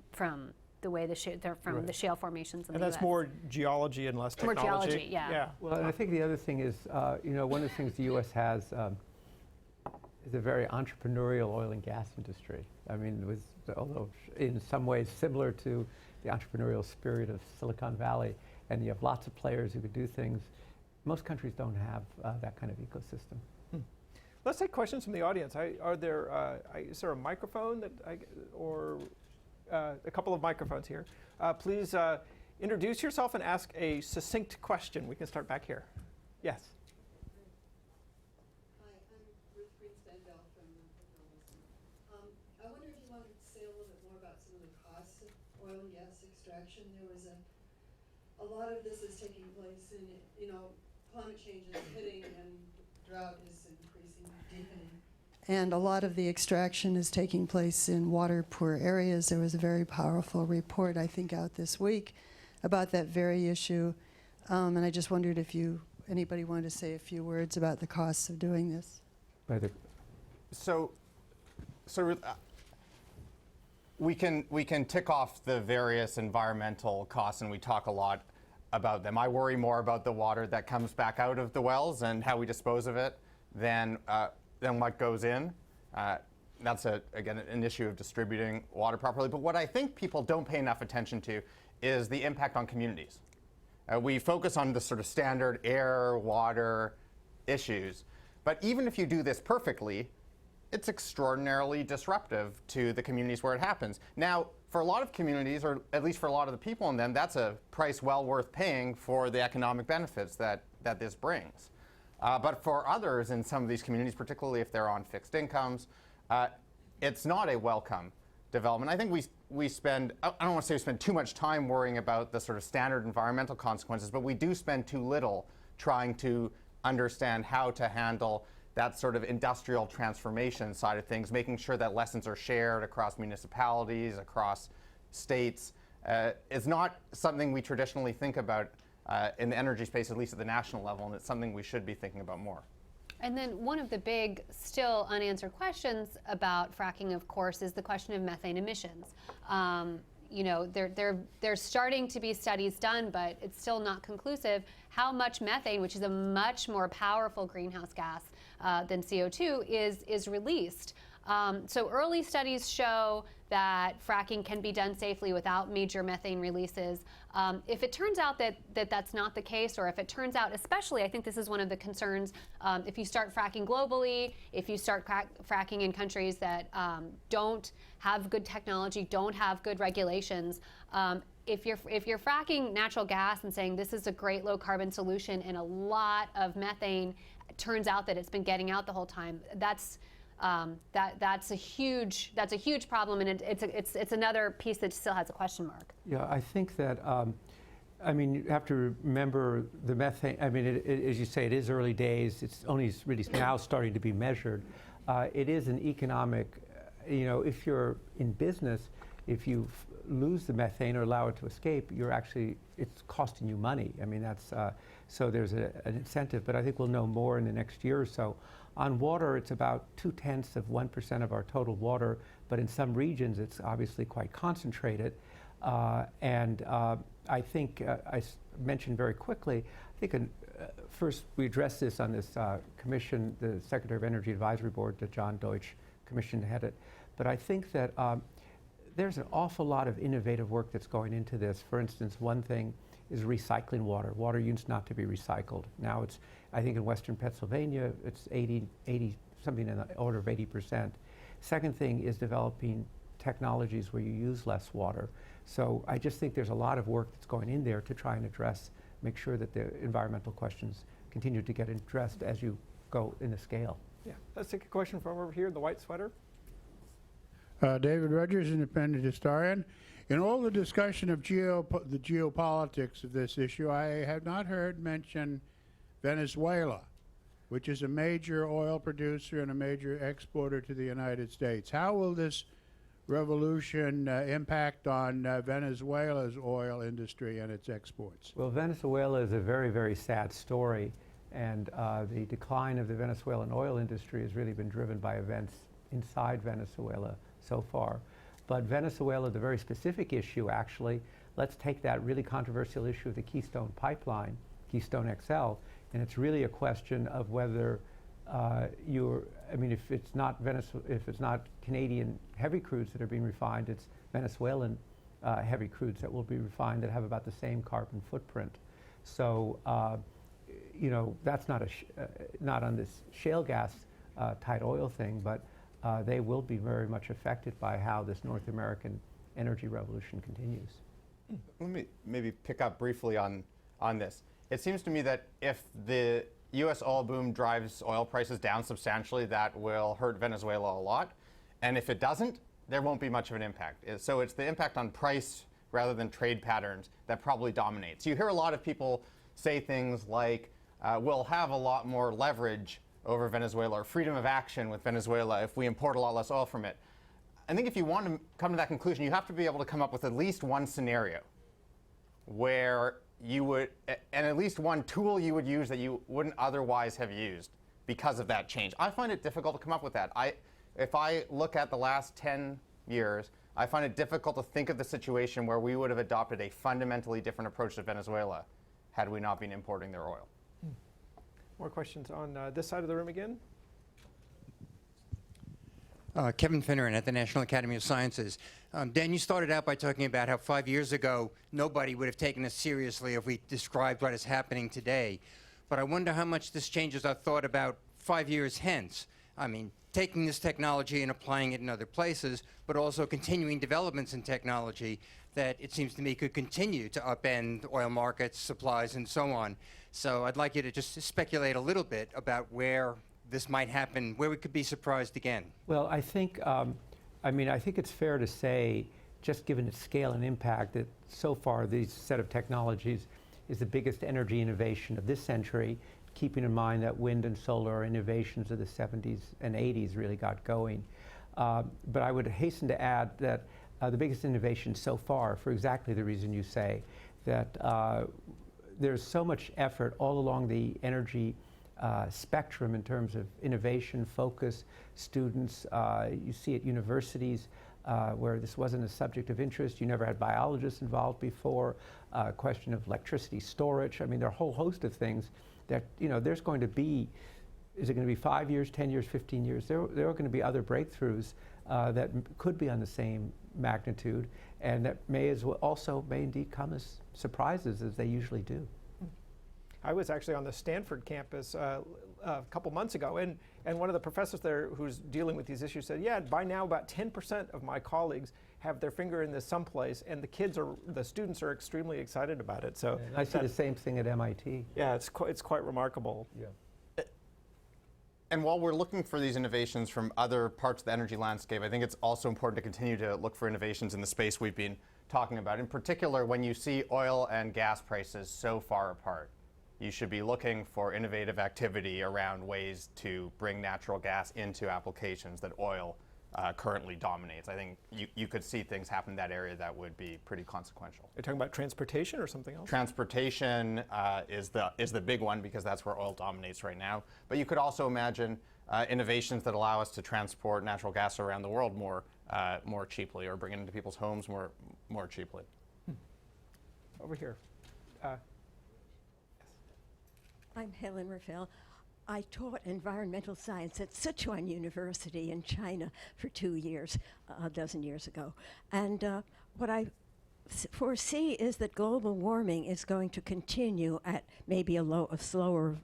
the way the shale formations in the U.S. And that's more geology and less technology. More geology, yeah. Well, and I think the other thing is, one of the things the U.S. has is a very entrepreneurial oil and gas industry. Although in some ways similar to the entrepreneurial spirit of Silicon Valley, and you have lots of players who could do things. Most countries don't have that kind of ecosystem. Let's take questions from the audience. Is there a microphone or a couple of microphones here? Please introduce yourself and ask a succinct question. We can start back here. Yes. Hi, I'm Ruth Greenspan-Bell from Wilson. I wonder if you wanted to say a little bit more about some of the costs of oil and gas extraction. There was a lot of this is taking place in, climate change is hitting and drought is increasing, deepening. And a lot of the extraction is taking place in water-poor areas. There was a very powerful report, I think, out this week about that very issue. And I just wondered if anybody wanted to say a few words about the costs of doing this. So we can tick off the various environmental costs, and we talk a lot about them. I worry more about the water that comes back out of the wells and how we dispose of it than what goes in. That's again an issue of distributing water properly. But what I think people don't pay enough attention to is the impact on communities. We focus on the sort of standard air, water issues, but even if you do this perfectly, it's extraordinarily disruptive to the communities where it happens. Now, for a lot of communities, or at least for a lot of the people in them, that's a price well worth paying for the economic benefits that this brings. But for others in some of these communities, particularly if they're on fixed incomes, it's not a welcome development. I think we spend, I don't want to say we spend too much time worrying about the sort of standard environmental consequences, but we do spend too little trying to understand how to handle that sort of industrial transformation side of things, making sure that lessons are shared across municipalities, across states. It's not something we traditionally think about in the energy space, at least at the national level, and it's something we should be thinking about more. And then one of the big, still unanswered questions about fracking, of course, is the question of methane emissions. You know, there's starting to be studies done, but it's still not conclusive how much methane, which is a much more powerful greenhouse gas than CO2, is released. So early studies show that fracking can be done safely without major methane releases. If it turns out that that's not the case, or if it turns out, especially, I think this is one of the concerns, if you start fracking globally, if you start fracking in countries that don't have good technology, don't have good regulations, if you're fracking natural gas and saying this is a great low carbon solution and a lot of methane, it turns out that it's been getting out the whole time, that's a huge problem, and it's another piece that still has a question mark. Yeah, I think that, I mean, you have to remember the methane, I mean, as you say, it is early days. It's only really now starting to be measured. It is an economic, you know, if you're in business, if you lose the methane or allow it to escape, you're actually, it's costing you money. I mean, that's, so there's an incentive, but I think we'll know more in the next year or so. On water, it's about 0.2% of our total water, but in some regions it's obviously quite concentrated. I think I mentioned very quickly, I think first we addressed this on this commission, the Secretary of Energy Advisory Board, the John Deutsch Commission headed. But I think that there's an awful lot of innovative work that's going into this. For instance, one thing is recycling water. Water used not to be recycled. Now it's, I think in Western Pennsylvania, it's 80, something in the order of 80%. Second thing is developing technologies where you use less water. So I just think there's a lot of work that's going in there to try and address, make sure that the environmental questions continue to get addressed as you go in the scale. Yeah, let's take a question from over here in the white sweater. David Rogers, independent historian. In all the discussion of the geopolitics of this issue, I have not heard mention Venezuela, which is a major oil producer and a major exporter to the United States. How will this revolution impact on Venezuela's oil industry and its exports? Well, Venezuela is a very, very sad story, and the decline of the Venezuelan oil industry has really been driven by events inside Venezuela so far. But Venezuela, the very specific issue actually, let's take that really controversial issue of the Keystone Pipeline, Keystone XL, and it's really a question of whether I mean, if it's not Canadian heavy crudes that are being refined, it's Venezuelan heavy crudes that will be refined that have about the same carbon footprint. So, you know, that's not not on this shale gas tight oil thing, but they will be very much affected by how this North American energy revolution continues. Let me maybe pick up briefly on this. It seems to me that if the U.S. oil boom drives oil prices down substantially, that will hurt Venezuela a lot. And if it doesn't, there won't be much of an impact. So it's the impact on price rather than trade patterns that probably dominates. You hear a lot of people say things like, we'll have a lot more leverage over Venezuela or freedom of action with Venezuela if we import a lot less oil from it. I think if you want to come to that conclusion, you have to be able to come up with at least one scenario where you would, and at least one tool you would use that you wouldn't otherwise have used because of that change. I find it difficult to come up with that. If I look at the last 10 years, I find it difficult to think of the situation where we would have adopted a fundamentally different approach to Venezuela had we not been importing their oil. More questions on this side of the room again? Kevin Finneran at the National Academy of Sciences. Dan, you started out by talking about how 5 years ago nobody would have taken us seriously if we described what is happening today. But I wonder how much this changes our thought about 5 years hence. I mean, taking this technology and applying it in other places, but also continuing developments in technology that it seems to me could continue to upend oil markets, supplies, and so on. So I'd like you to just speculate a little bit about where this might happen, where we could be surprised again. Well, I think, I think it's fair to say, just given its scale and impact, that so far these set of technologies is the biggest energy innovation of this century, keeping in mind that wind and solar innovations of the 70s and 80s really got going. But I would hasten to add that the biggest innovation so far, for exactly the reason you say, that there's so much effort all along the energy spectrum in terms of innovation, focus, students. You see at universities where this wasn't a subject of interest. You never had biologists involved before. Question of electricity storage. I mean, there are a whole host of things that, there's going to be, is it going to be 5 years, 10 years, 15 years? There are going to be other breakthroughs that could be on the same magnitude, and that may indeed come as surprises, as they usually do. I was actually on the Stanford campus a couple months ago, and one of the professors there who's dealing with these issues said, yeah, by now about 10% of my colleagues have their finger in this someplace, and the students are extremely excited about it. So I see the same thing at MIT. Yeah, it's quite remarkable. Yeah. And while we're looking for these innovations from other parts of the energy landscape, I think it's also important to continue to look for innovations in the space we've been talking about. In particular, when you see oil and gas prices so far apart, you should be looking for innovative activity around ways to bring natural gas into applications that oil currently dominates. I think you could see things happen in that area that would be pretty consequential. You're talking about transportation or something else? Transportation is the big one, because that's where oil dominates right now. But you could also imagine innovations that allow us to transport natural gas around the world more cheaply, or bring it into people's homes more cheaply. Over here. I'm Helen Raphael. I taught environmental science at Sichuan University in China for 2 years, a dozen years ago. And what I foresee is that global warming is going to continue at maybe a slower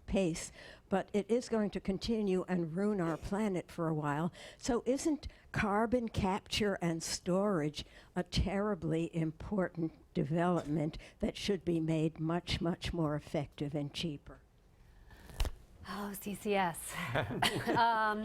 pace, but it is going to continue and ruin our planet for a while. So isn't carbon capture and storage a terribly important development that should be made much, much more effective and cheaper? Oh, CCS.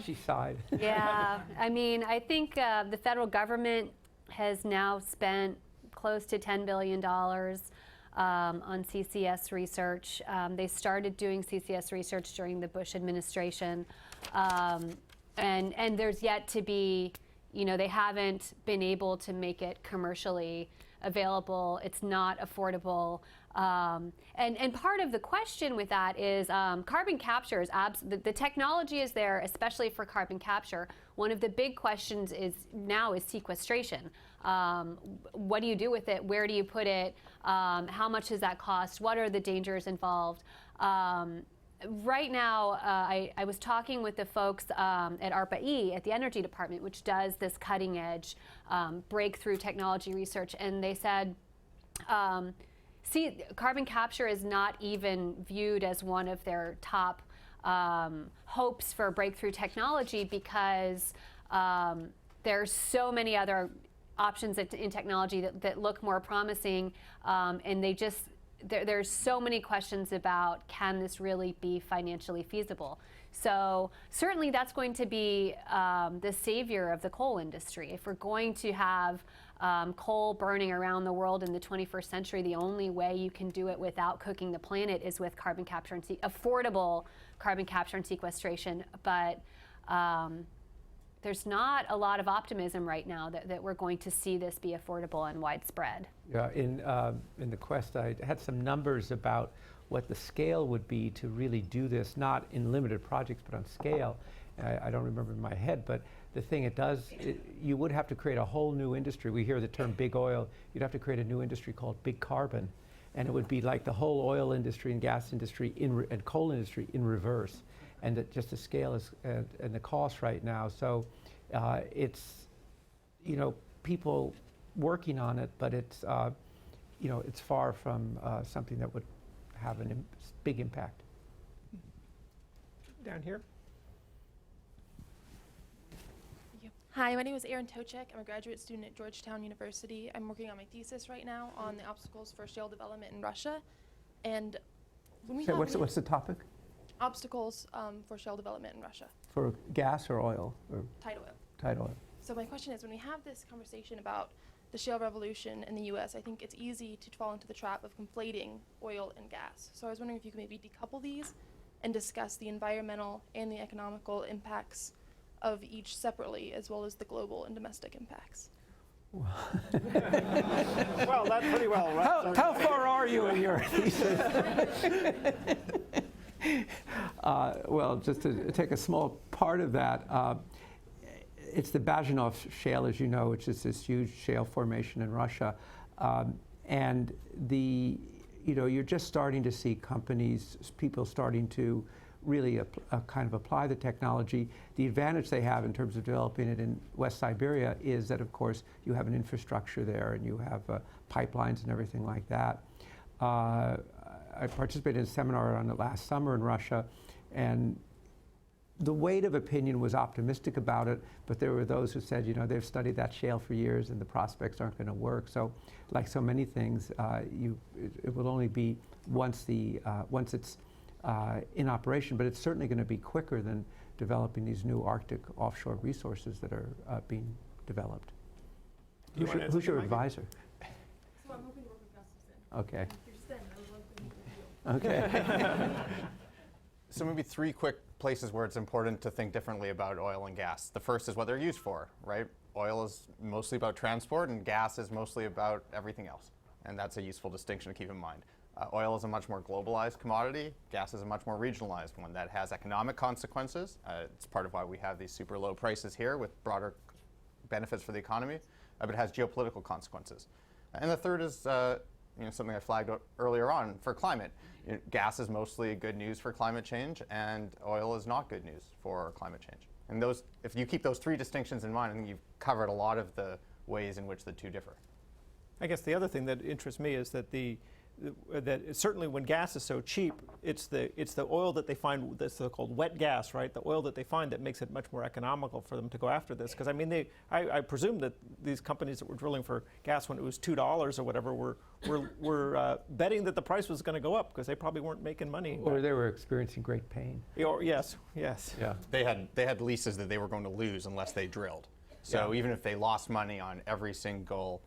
She sighed. Yeah, I mean, I think the federal government has now spent close to $10 billion on CCS research. They started doing CCS research during the Bush administration, and there's yet to be, they haven't been able to make it commercially available. It's not affordable. And part of the question with that is carbon capture is the technology is there, especially for carbon capture. One of the big questions is sequestration. What do you do with it? Where do you put it? How much does that cost? What are the dangers involved? Right now, I was talking with the folks at ARPA-E at the Energy Department, which does this cutting edge breakthrough technology research, and they said, carbon capture is not even viewed as one of their top hopes for breakthrough technology, because there's so many other options in technology that look more promising, and there's so many questions about, can this really be financially feasible? So certainly that's going to be the savior of the coal industry. If we're going to have coal burning around the world in the 21st century, the only way you can do it without cooking the planet is with carbon capture and affordable carbon capture and sequestration. But there's not a lot of optimism right now that we're going to see this be affordable and widespread. Yeah, in the quest, I had some numbers about what the scale would be to really do this, not in limited projects, but on scale. I don't remember in my head, but the thing you would have to create a whole new industry. We hear the term big oil. You'd have to create a new industry called big carbon. And it would be like the whole oil industry and gas industry and coal industry in reverse. And that just the scale is and the cost right now. So it's, people working on it, but it's, it's far from something that would have a big impact. Down here. Hi, my name is Erin Tochek. I'm a graduate student at Georgetown University. I'm working on my thesis right now on the obstacles for shale development in Russia. And when we So have what's the topic? obstacles for shale development in Russia, For gas or oil or tight oil. tight oil? So my question is, when we have this conversation about the shale revolution in the U.S., I think it's easy to fall into the trap of conflating oil and gas. So I was wondering if you could maybe decouple these and discuss the environmental and the economical impacts of each separately, as well as the global and domestic impacts. Well, that's pretty well right. How far are you in your thesis? Well, just to take a small part of that, it's the Bazhenov Shale, as you know, which is this huge shale formation in Russia. And you're just starting to see companies, people starting to really kind of apply the technology. The advantage they have in terms of developing it in West Siberia is that, of course, you have an infrastructure there and you have pipelines and everything like that. I participated in a seminar on it last summer in Russia, and the weight of opinion was optimistic about it, but there were those who said, they've studied that shale for years and the prospects aren't going to work. So, like so many things, it will only be once it's in operation, but it's certainly going to be quicker than developing these new Arctic offshore resources that are being developed. Who's your advisor? So I'm hoping to work with Gustafson. Okay. If you're STEM, I would love to meet with you. Okay. So maybe three quick places where it's important to think differently about oil and gas. The first is what they're used for, right? Oil is mostly about transport and gas is mostly about everything else. And that's a useful distinction to keep in mind. Oil is a much more globalized commodity. Gas is a much more regionalized one that has economic consequences. It's part of why we have these super low prices here with broader benefits for the economy, but it has geopolitical consequences. And the third is something I flagged earlier on for climate. Gas is mostly good news for climate change, and oil is not good news for climate change. And if you keep those three distinctions in mind, I think you've covered a lot of the ways in which the two differ. I guess the other thing that interests me is that that certainly when gas is so cheap, it's the oil that they find, that's so-called wet gas, right? The oil that they find that makes it much more economical for them to go after this. Because I mean, I presume that these companies that were drilling for gas when it was $2 or whatever were betting that the price was going to go up because they probably weren't making money. Or they were experiencing great pain. Yes. Yeah. They had leases that they were going to lose unless they drilled. So even if they lost money on every single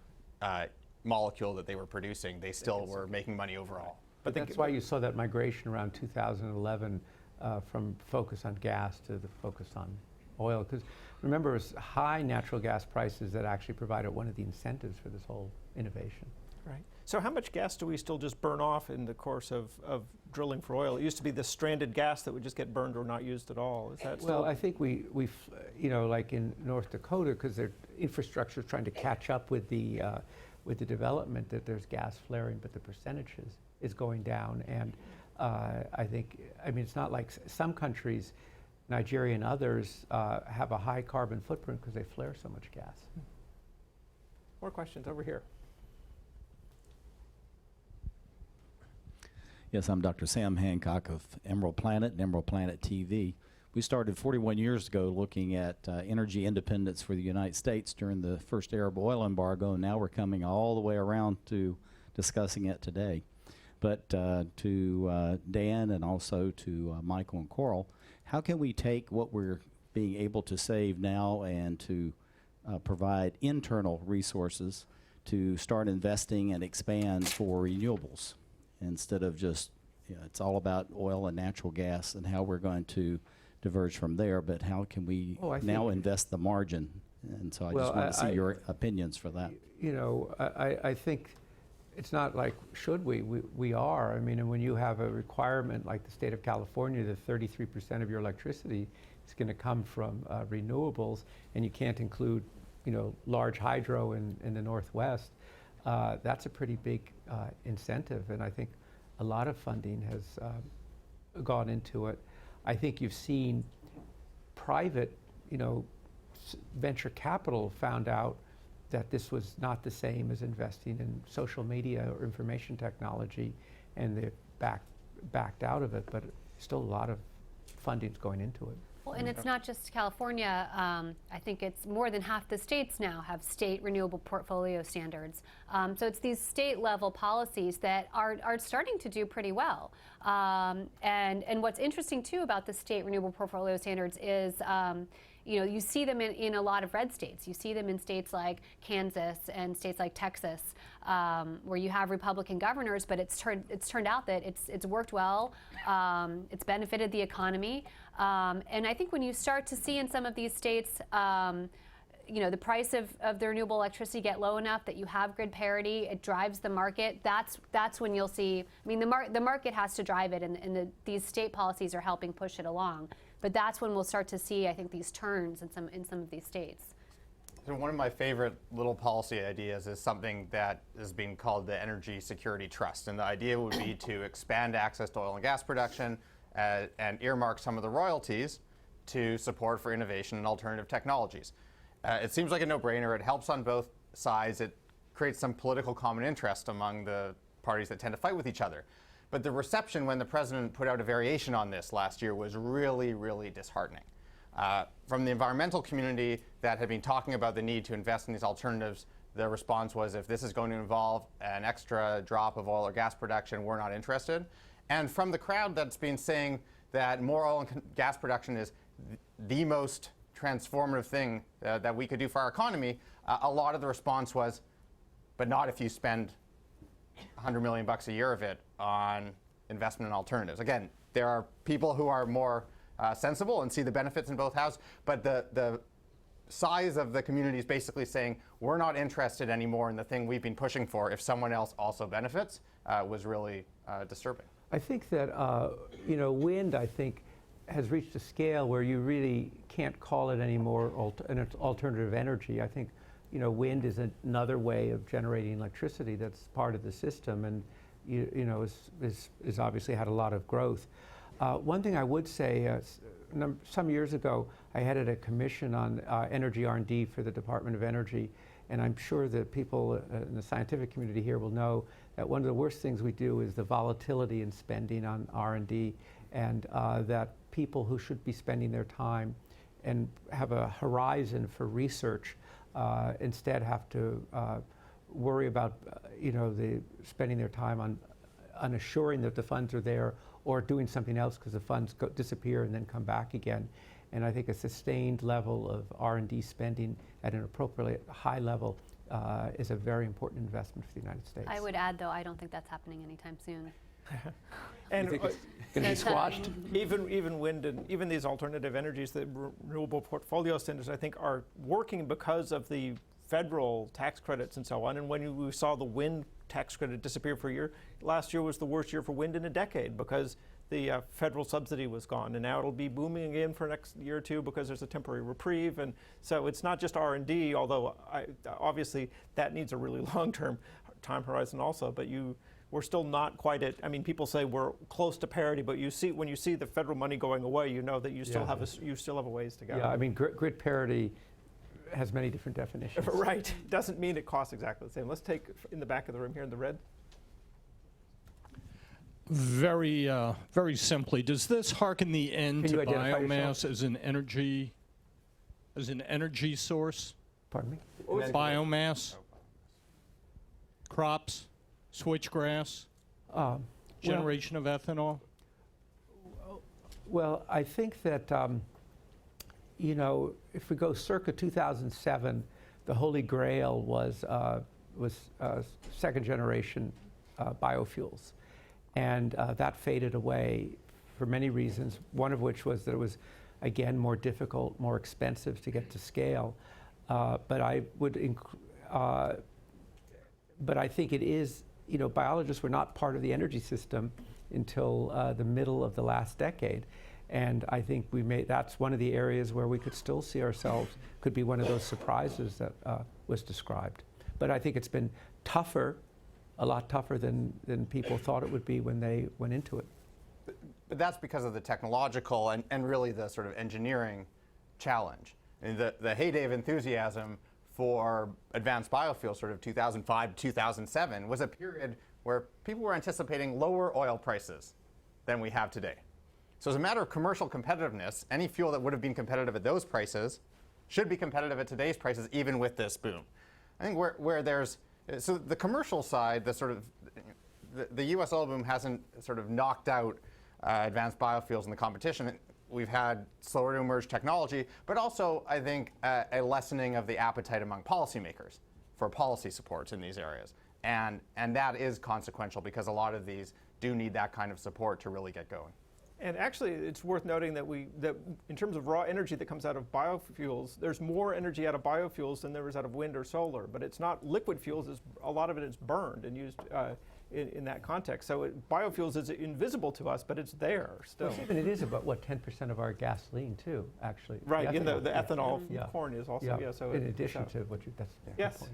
molecule that they were producing, they still were making money overall. But that's why you saw that migration around 2011 from focus on gas to the focus on oil. Because remember, it was high natural gas prices that actually provided one of the incentives for this whole innovation. Right. So how much gas do we still just burn off in the course of drilling for oil? It used to be this stranded gas that would just get burned or not used at all. Is that well, I think we like in North Dakota, because their infrastructure is trying to catch up with the development, that there's gas flaring, but the percentages is going down. And I mean, it's not like some countries, Nigeria and others, have a high carbon footprint because they flare so much gas. More questions over here. Yes, I'm Dr. Sam Hancock of Emerald Planet and Emerald Planet TV. We started 41 years ago looking at energy independence for the United States during the first Arab oil embargo, and now we're coming all the way around to discussing it today. But to Dan and also to Michael and Coral, how can we take what we're being able to save now and to provide internal resources to start investing and expand for renewables instead of just, it's all about oil and natural gas and how we're going to diverge from there, but how can we now invest the margin? And so I just want to see your opinions for that. I think it's not like should we are. I mean, and when you have a requirement like the state of California that 33% of your electricity is going to come from renewables, and you can't include large hydro in the Northwest, that's a pretty big incentive, and I think a lot of funding has gone into it. I think you've seen private, venture capital found out that this was not the same as investing in social media or information technology, and they backed out of it, but still a lot of funding's going into it. Well, and it's not just California. I think it's more than half the states now have state renewable portfolio standards. So it's these state-level policies that are starting to do pretty well. And what's interesting too about the state renewable portfolio standards is, you see them in a lot of red states. You see them in states like Kansas and states like Texas, where you have Republican governors. But it's turned out that it's worked well. It's benefited the economy. And I think when you start to see in some of these states, the price of the renewable electricity get low enough that you have grid parity, it drives the market. That's when you'll see. I mean, the market has to drive it, and these state policies are helping push it along. But that's when we'll start to see, I think, these turns in some of these states. So one of my favorite little policy ideas is something that is being called the Energy Security Trust. And the idea would be to expand access to oil and gas production and earmark some of the royalties to support for innovation and alternative technologies. It seems like a no-brainer. It helps on both sides. It creates some political common interest among the parties that tend to fight with each other. But the reception when the president put out a variation on this last year was really, really disheartening. From the environmental community that had been talking about the need to invest in these alternatives, the response was, if this is going to involve an extra drop of oil or gas production, we're not interested. And from the crowd that's been saying that more oil and gas production is the most transformative thing that we could do for our economy, a lot of the response was, but not if you spend $100 million a year of it on investment in alternatives. Again, there are people who are more sensible and see the benefits in both houses, but the size of the community is basically saying, we're not interested anymore in the thing we've been pushing for if someone else also benefits, was really disturbing. I think that, wind, I think, has reached a scale where you really can't call it anymore an alternative energy. I think, wind is another way of generating electricity that's part of the system, and is obviously had a lot of growth. One thing I would say, some years ago, I headed a commission on energy R&D for the Department of Energy, and I'm sure that people in the scientific community here will know that one of the worst things we do is the volatility in spending on R&D, and that people who should be spending their time and have a horizon for research instead have to worry about spending their time on assuring that the funds are there, or doing something else because the funds disappear and then come back again. And I think a sustained level of R&D spending at an appropriately high level is a very important investment for the United States. I would add, though, I don't think that's happening anytime soon. And you think it's going to be squashed? Even wind and even these alternative energies, the renewable portfolio standards, I think, are working because of the federal tax credits and so on. And when we saw the wind tax credit disappear for a year, last year was the worst year for wind in a decade because the federal subsidy was gone, and now it'll be booming again for next year or two because there's a temporary reprieve. And so it's not just R&D, although obviously that needs a really long-term time horizon also. But we're still not quite at. I mean, people say we're close to parity, but when you see the federal money going away, you know that you still have a ways to go. Yeah, I mean, grid parity has many different definitions. Right. Doesn't mean it costs exactly the same. Let's take in the back of the room here in the red. Very simply, does this harken the end Can to you identify biomass as an energy source? Pardon me? Biomass, crops, switchgrass, generation of ethanol? Well, I think that, if we go circa 2007, the Holy Grail was second generation biofuels. And that faded away for many reasons, one of which was that it was, again, more difficult, more expensive to get to scale. But I think it is, biologists were not part of the energy system until the middle of the last decade. And I think that's one of the areas where we could still see ourselves, could be one of those surprises that was described. But I think it's been tougher, a lot tougher than people thought it would be when they went into it. But that's because of the technological and really the sort of engineering challenge. And the heyday of enthusiasm for advanced biofuels, sort of 2005 to 2007, was a period where people were anticipating lower oil prices than we have today. So as a matter of commercial competitiveness, any fuel that would have been competitive at those prices should be competitive at today's prices, even with this boom. I think where there's, so the commercial side, the sort of, the US oil boom hasn't sort of knocked out advanced biofuels in the competition. We've had slower to emerge technology, but also, I think, a lessening of the appetite among policymakers for policy supports in these areas. And that is consequential because a lot of these do need that kind of support to really get going. And actually, it's worth noting that in terms of raw energy that comes out of biofuels, there's more energy out of biofuels than there is out of wind or solar. But it's not liquid fuels; a lot of it is burned and used in that context. So biofuels is invisible to us, but it's there still. Well, even it is about, what, 10% of our gasoline too, actually. Right, the ethanol yeah. from corn is also, yeah. So in addition to what you, that's a yes. good point.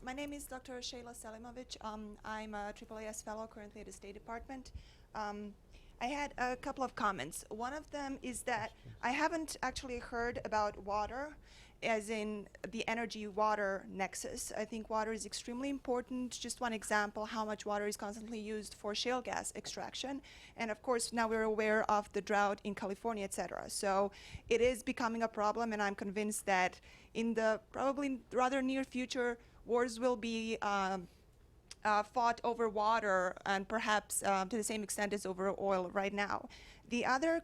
My name is Dr. Shayla Selimovic. I'm a AAAS fellow currently at the State Department. I had a couple of comments. One of them is that I haven't actually heard about water, as in the energy-water nexus. I think water is extremely important. Just one example, how much water is constantly used for shale gas extraction. And of course, now we're aware of the drought in California, et cetera. So it is becoming a problem, and I'm convinced that in the probably rather near future, wars will be fought over water, and perhaps to the same extent as over oil right now. The other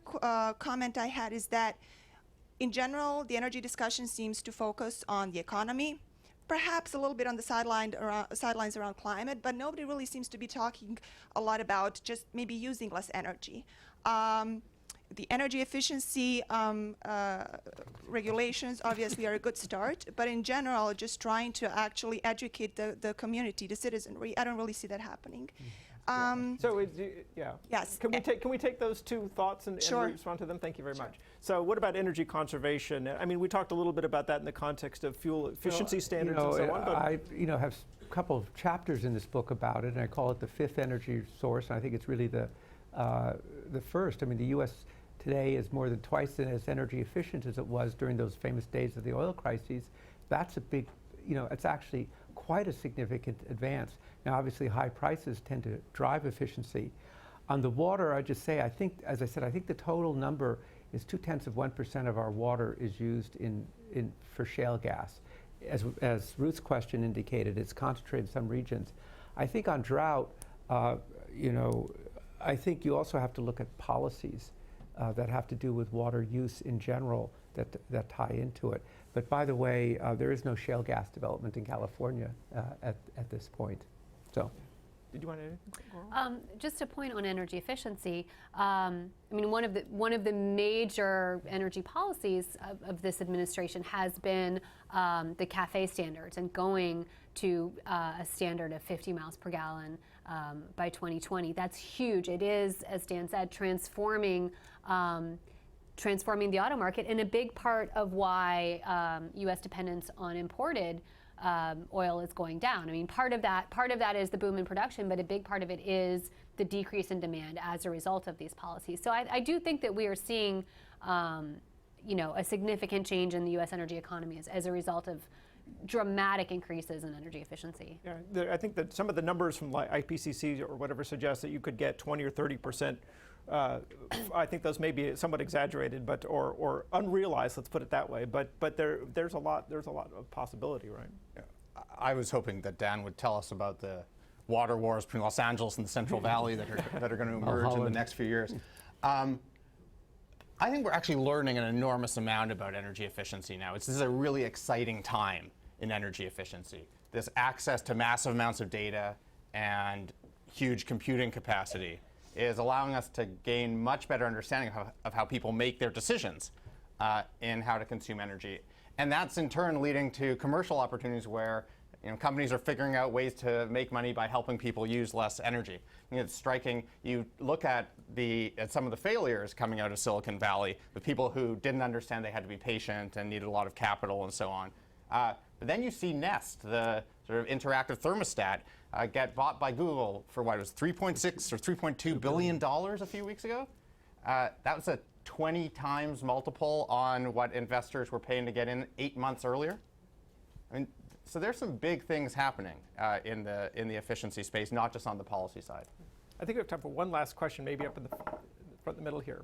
comment I had is that in general, the energy discussion seems to focus on the economy, perhaps a little bit on the sidelines around climate, but nobody really seems to be talking a lot about just maybe using less energy. The energy efficiency regulations obviously are a good start, but in general, just trying to actually educate the community, the citizenry, I don't really see that happening. Yes. Can we take those two thoughts and Sure. respond to them? Thank you very much. So what about energy conservation? I mean, we talked a little bit about that in the context of fuel efficiency standards and so on. But I have a couple of chapters in this book about it, and I call it the fifth energy source. And I think it's really the first. I mean, the U.S. today is more than twice as energy efficient as it was during those famous days of the oil crises. That's a big, it's actually quite a significant advance. Now, obviously, high prices tend to drive efficiency. On the water, I just say, I think, as I said, I think the total number is 0.2% of our water is used for shale gas. As Ruth's question indicated, it's concentrated in some regions. I think on drought, I think you also have to look at policies that have to do with water use in general that tie into it. But by the way, there is no shale gas development in California at this point. So, did you want to? Just a point on energy efficiency. I mean, one of the major energy policies of this administration has been the CAFE standards and going to a standard of 50 miles per gallon by 2020. That's huge. It is, as Dan said, transforming the auto market, and a big part of why U.S. dependence on imported oil is going down. I mean, part of that is the boom in production, but a big part of it is the decrease in demand as a result of these policies. So I do think that we are seeing, a significant change in the U.S. energy economy as a result of dramatic increases in energy efficiency. Yeah, I think that some of the numbers from like IPCC or whatever suggest that you could get 20 or 30%. I think those may be somewhat exaggerated, but or unrealized. Let's put it that way. But there's a lot of possibility, right? Yeah. I was hoping that Dan would tell us about the water wars between Los Angeles and the Central Valley that are going to emerge in the next few years. I think we're actually learning an enormous amount about energy efficiency now. This is a really exciting time in energy efficiency. This access to massive amounts of data and huge computing capacity is allowing us to gain much better understanding of how people make their decisions in how to consume energy. And that's in turn leading to commercial opportunities where companies are figuring out ways to make money by helping people use less energy. I mean, it's striking. You look at some of the failures coming out of Silicon Valley with people who didn't understand they had to be patient and needed a lot of capital and so on. But then you see Nest, the sort of interactive thermostat, get bought by Google for what, it was $3.6 or $3.2 billion a few weeks ago. That was a 20 times multiple on what investors were paying to get in 8 months earlier. I mean, so there's some big things happening in the efficiency space, not just on the policy side. I think we have time for one last question, maybe up in the front, in the middle here.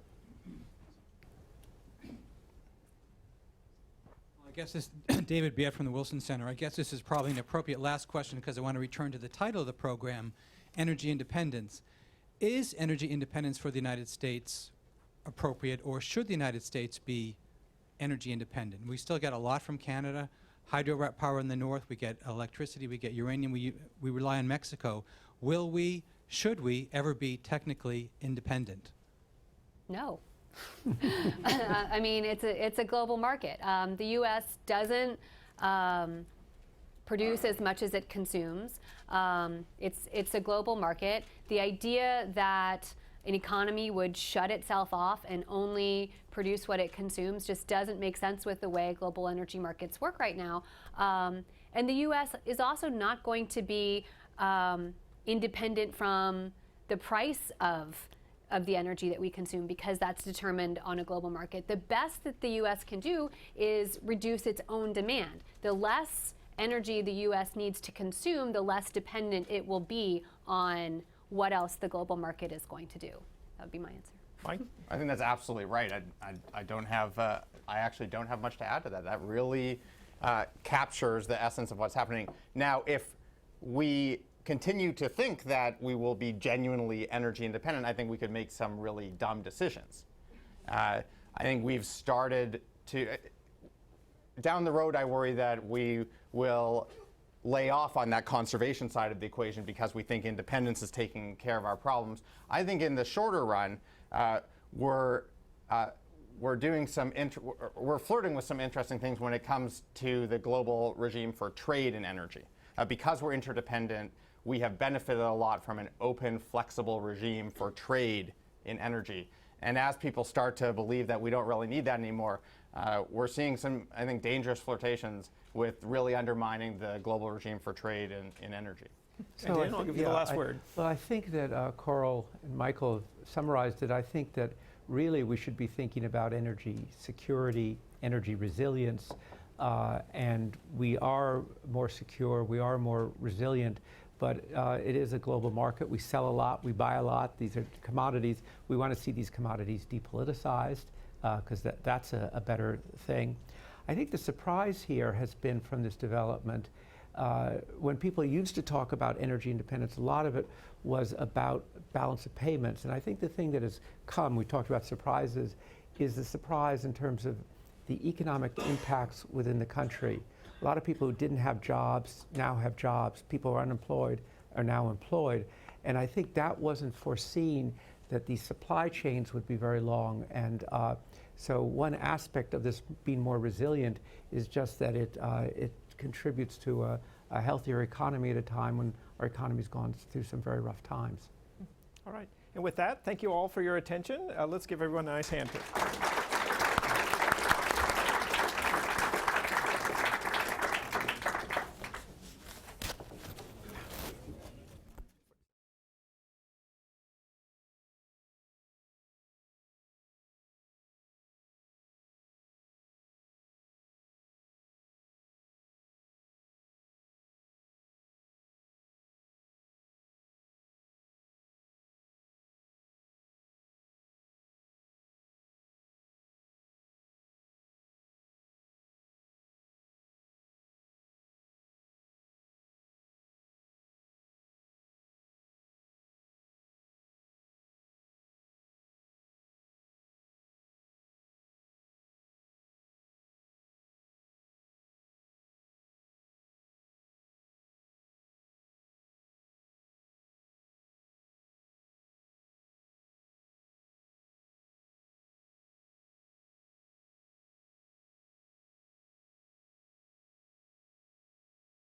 I guess this David Biet from the Wilson Center. I guess this is probably an appropriate last question because I want to return to the title of the program, Energy Independence. Is energy independence for the United States appropriate, or should the United States be energy independent? We still get a lot from Canada, hydropower in the north, we get electricity, we get uranium, we rely on Mexico. Will we, should we ever be technically independent? No. I mean, it's a global market. The U.S. doesn't produce as much as it consumes. It's a global market. The idea that an economy would shut itself off and only produce what it consumes just doesn't make sense with the way global energy markets work right now. And the U.S. is also not going to be independent from the price of the energy that we consume, because that's determined on a global market. The best that the U.S. can do is reduce its own demand. The less energy the U.S. needs to consume, the less dependent it will be on what else the global market is going to do. That would be my answer. Mike? I think that's absolutely right. I don't have, I actually don't have much to add to that. That really captures the essence of what's happening. Now, if we continue to think that we will be genuinely energy independent, I think we could make some really dumb decisions. I think we've started to, down the road, I worry that we will lay off on that conservation side of the equation because we think independence is taking care of our problems. I think in the shorter run, we're doing we're flirting with some interesting things when it comes to the global regime for trade in energy. Because we're interdependent, we have benefited a lot from an open, flexible regime for trade in energy. And as people start to believe that we don't really need that anymore, we're seeing some, I think, dangerous flirtations with really undermining the global regime for trade in energy. So Dan, I'll give you the last word. Well, I think that Coral and Michael have summarized it. I think that really we should be thinking about energy security, energy resilience, and we are more secure, we are more resilient, but it is a global market. We sell a lot, we buy a lot. These are commodities. We want to see these commodities depoliticized because that's a better thing. I think the surprise here has been from this development, when people used to talk about energy independence, a lot of it was about balance of payments. And I think the thing that has come, we talked about surprises, is the surprise in terms of the economic impacts within the country. A lot of people who didn't have jobs now have jobs. People who are unemployed are now employed. And I think that wasn't foreseen, that these supply chains would be very long. And so one aspect of this being more resilient is just that it contributes to a healthier economy at a time when our economy's gone through some very rough times. All right. And with that, thank you all for your attention. Let's give everyone a nice hand.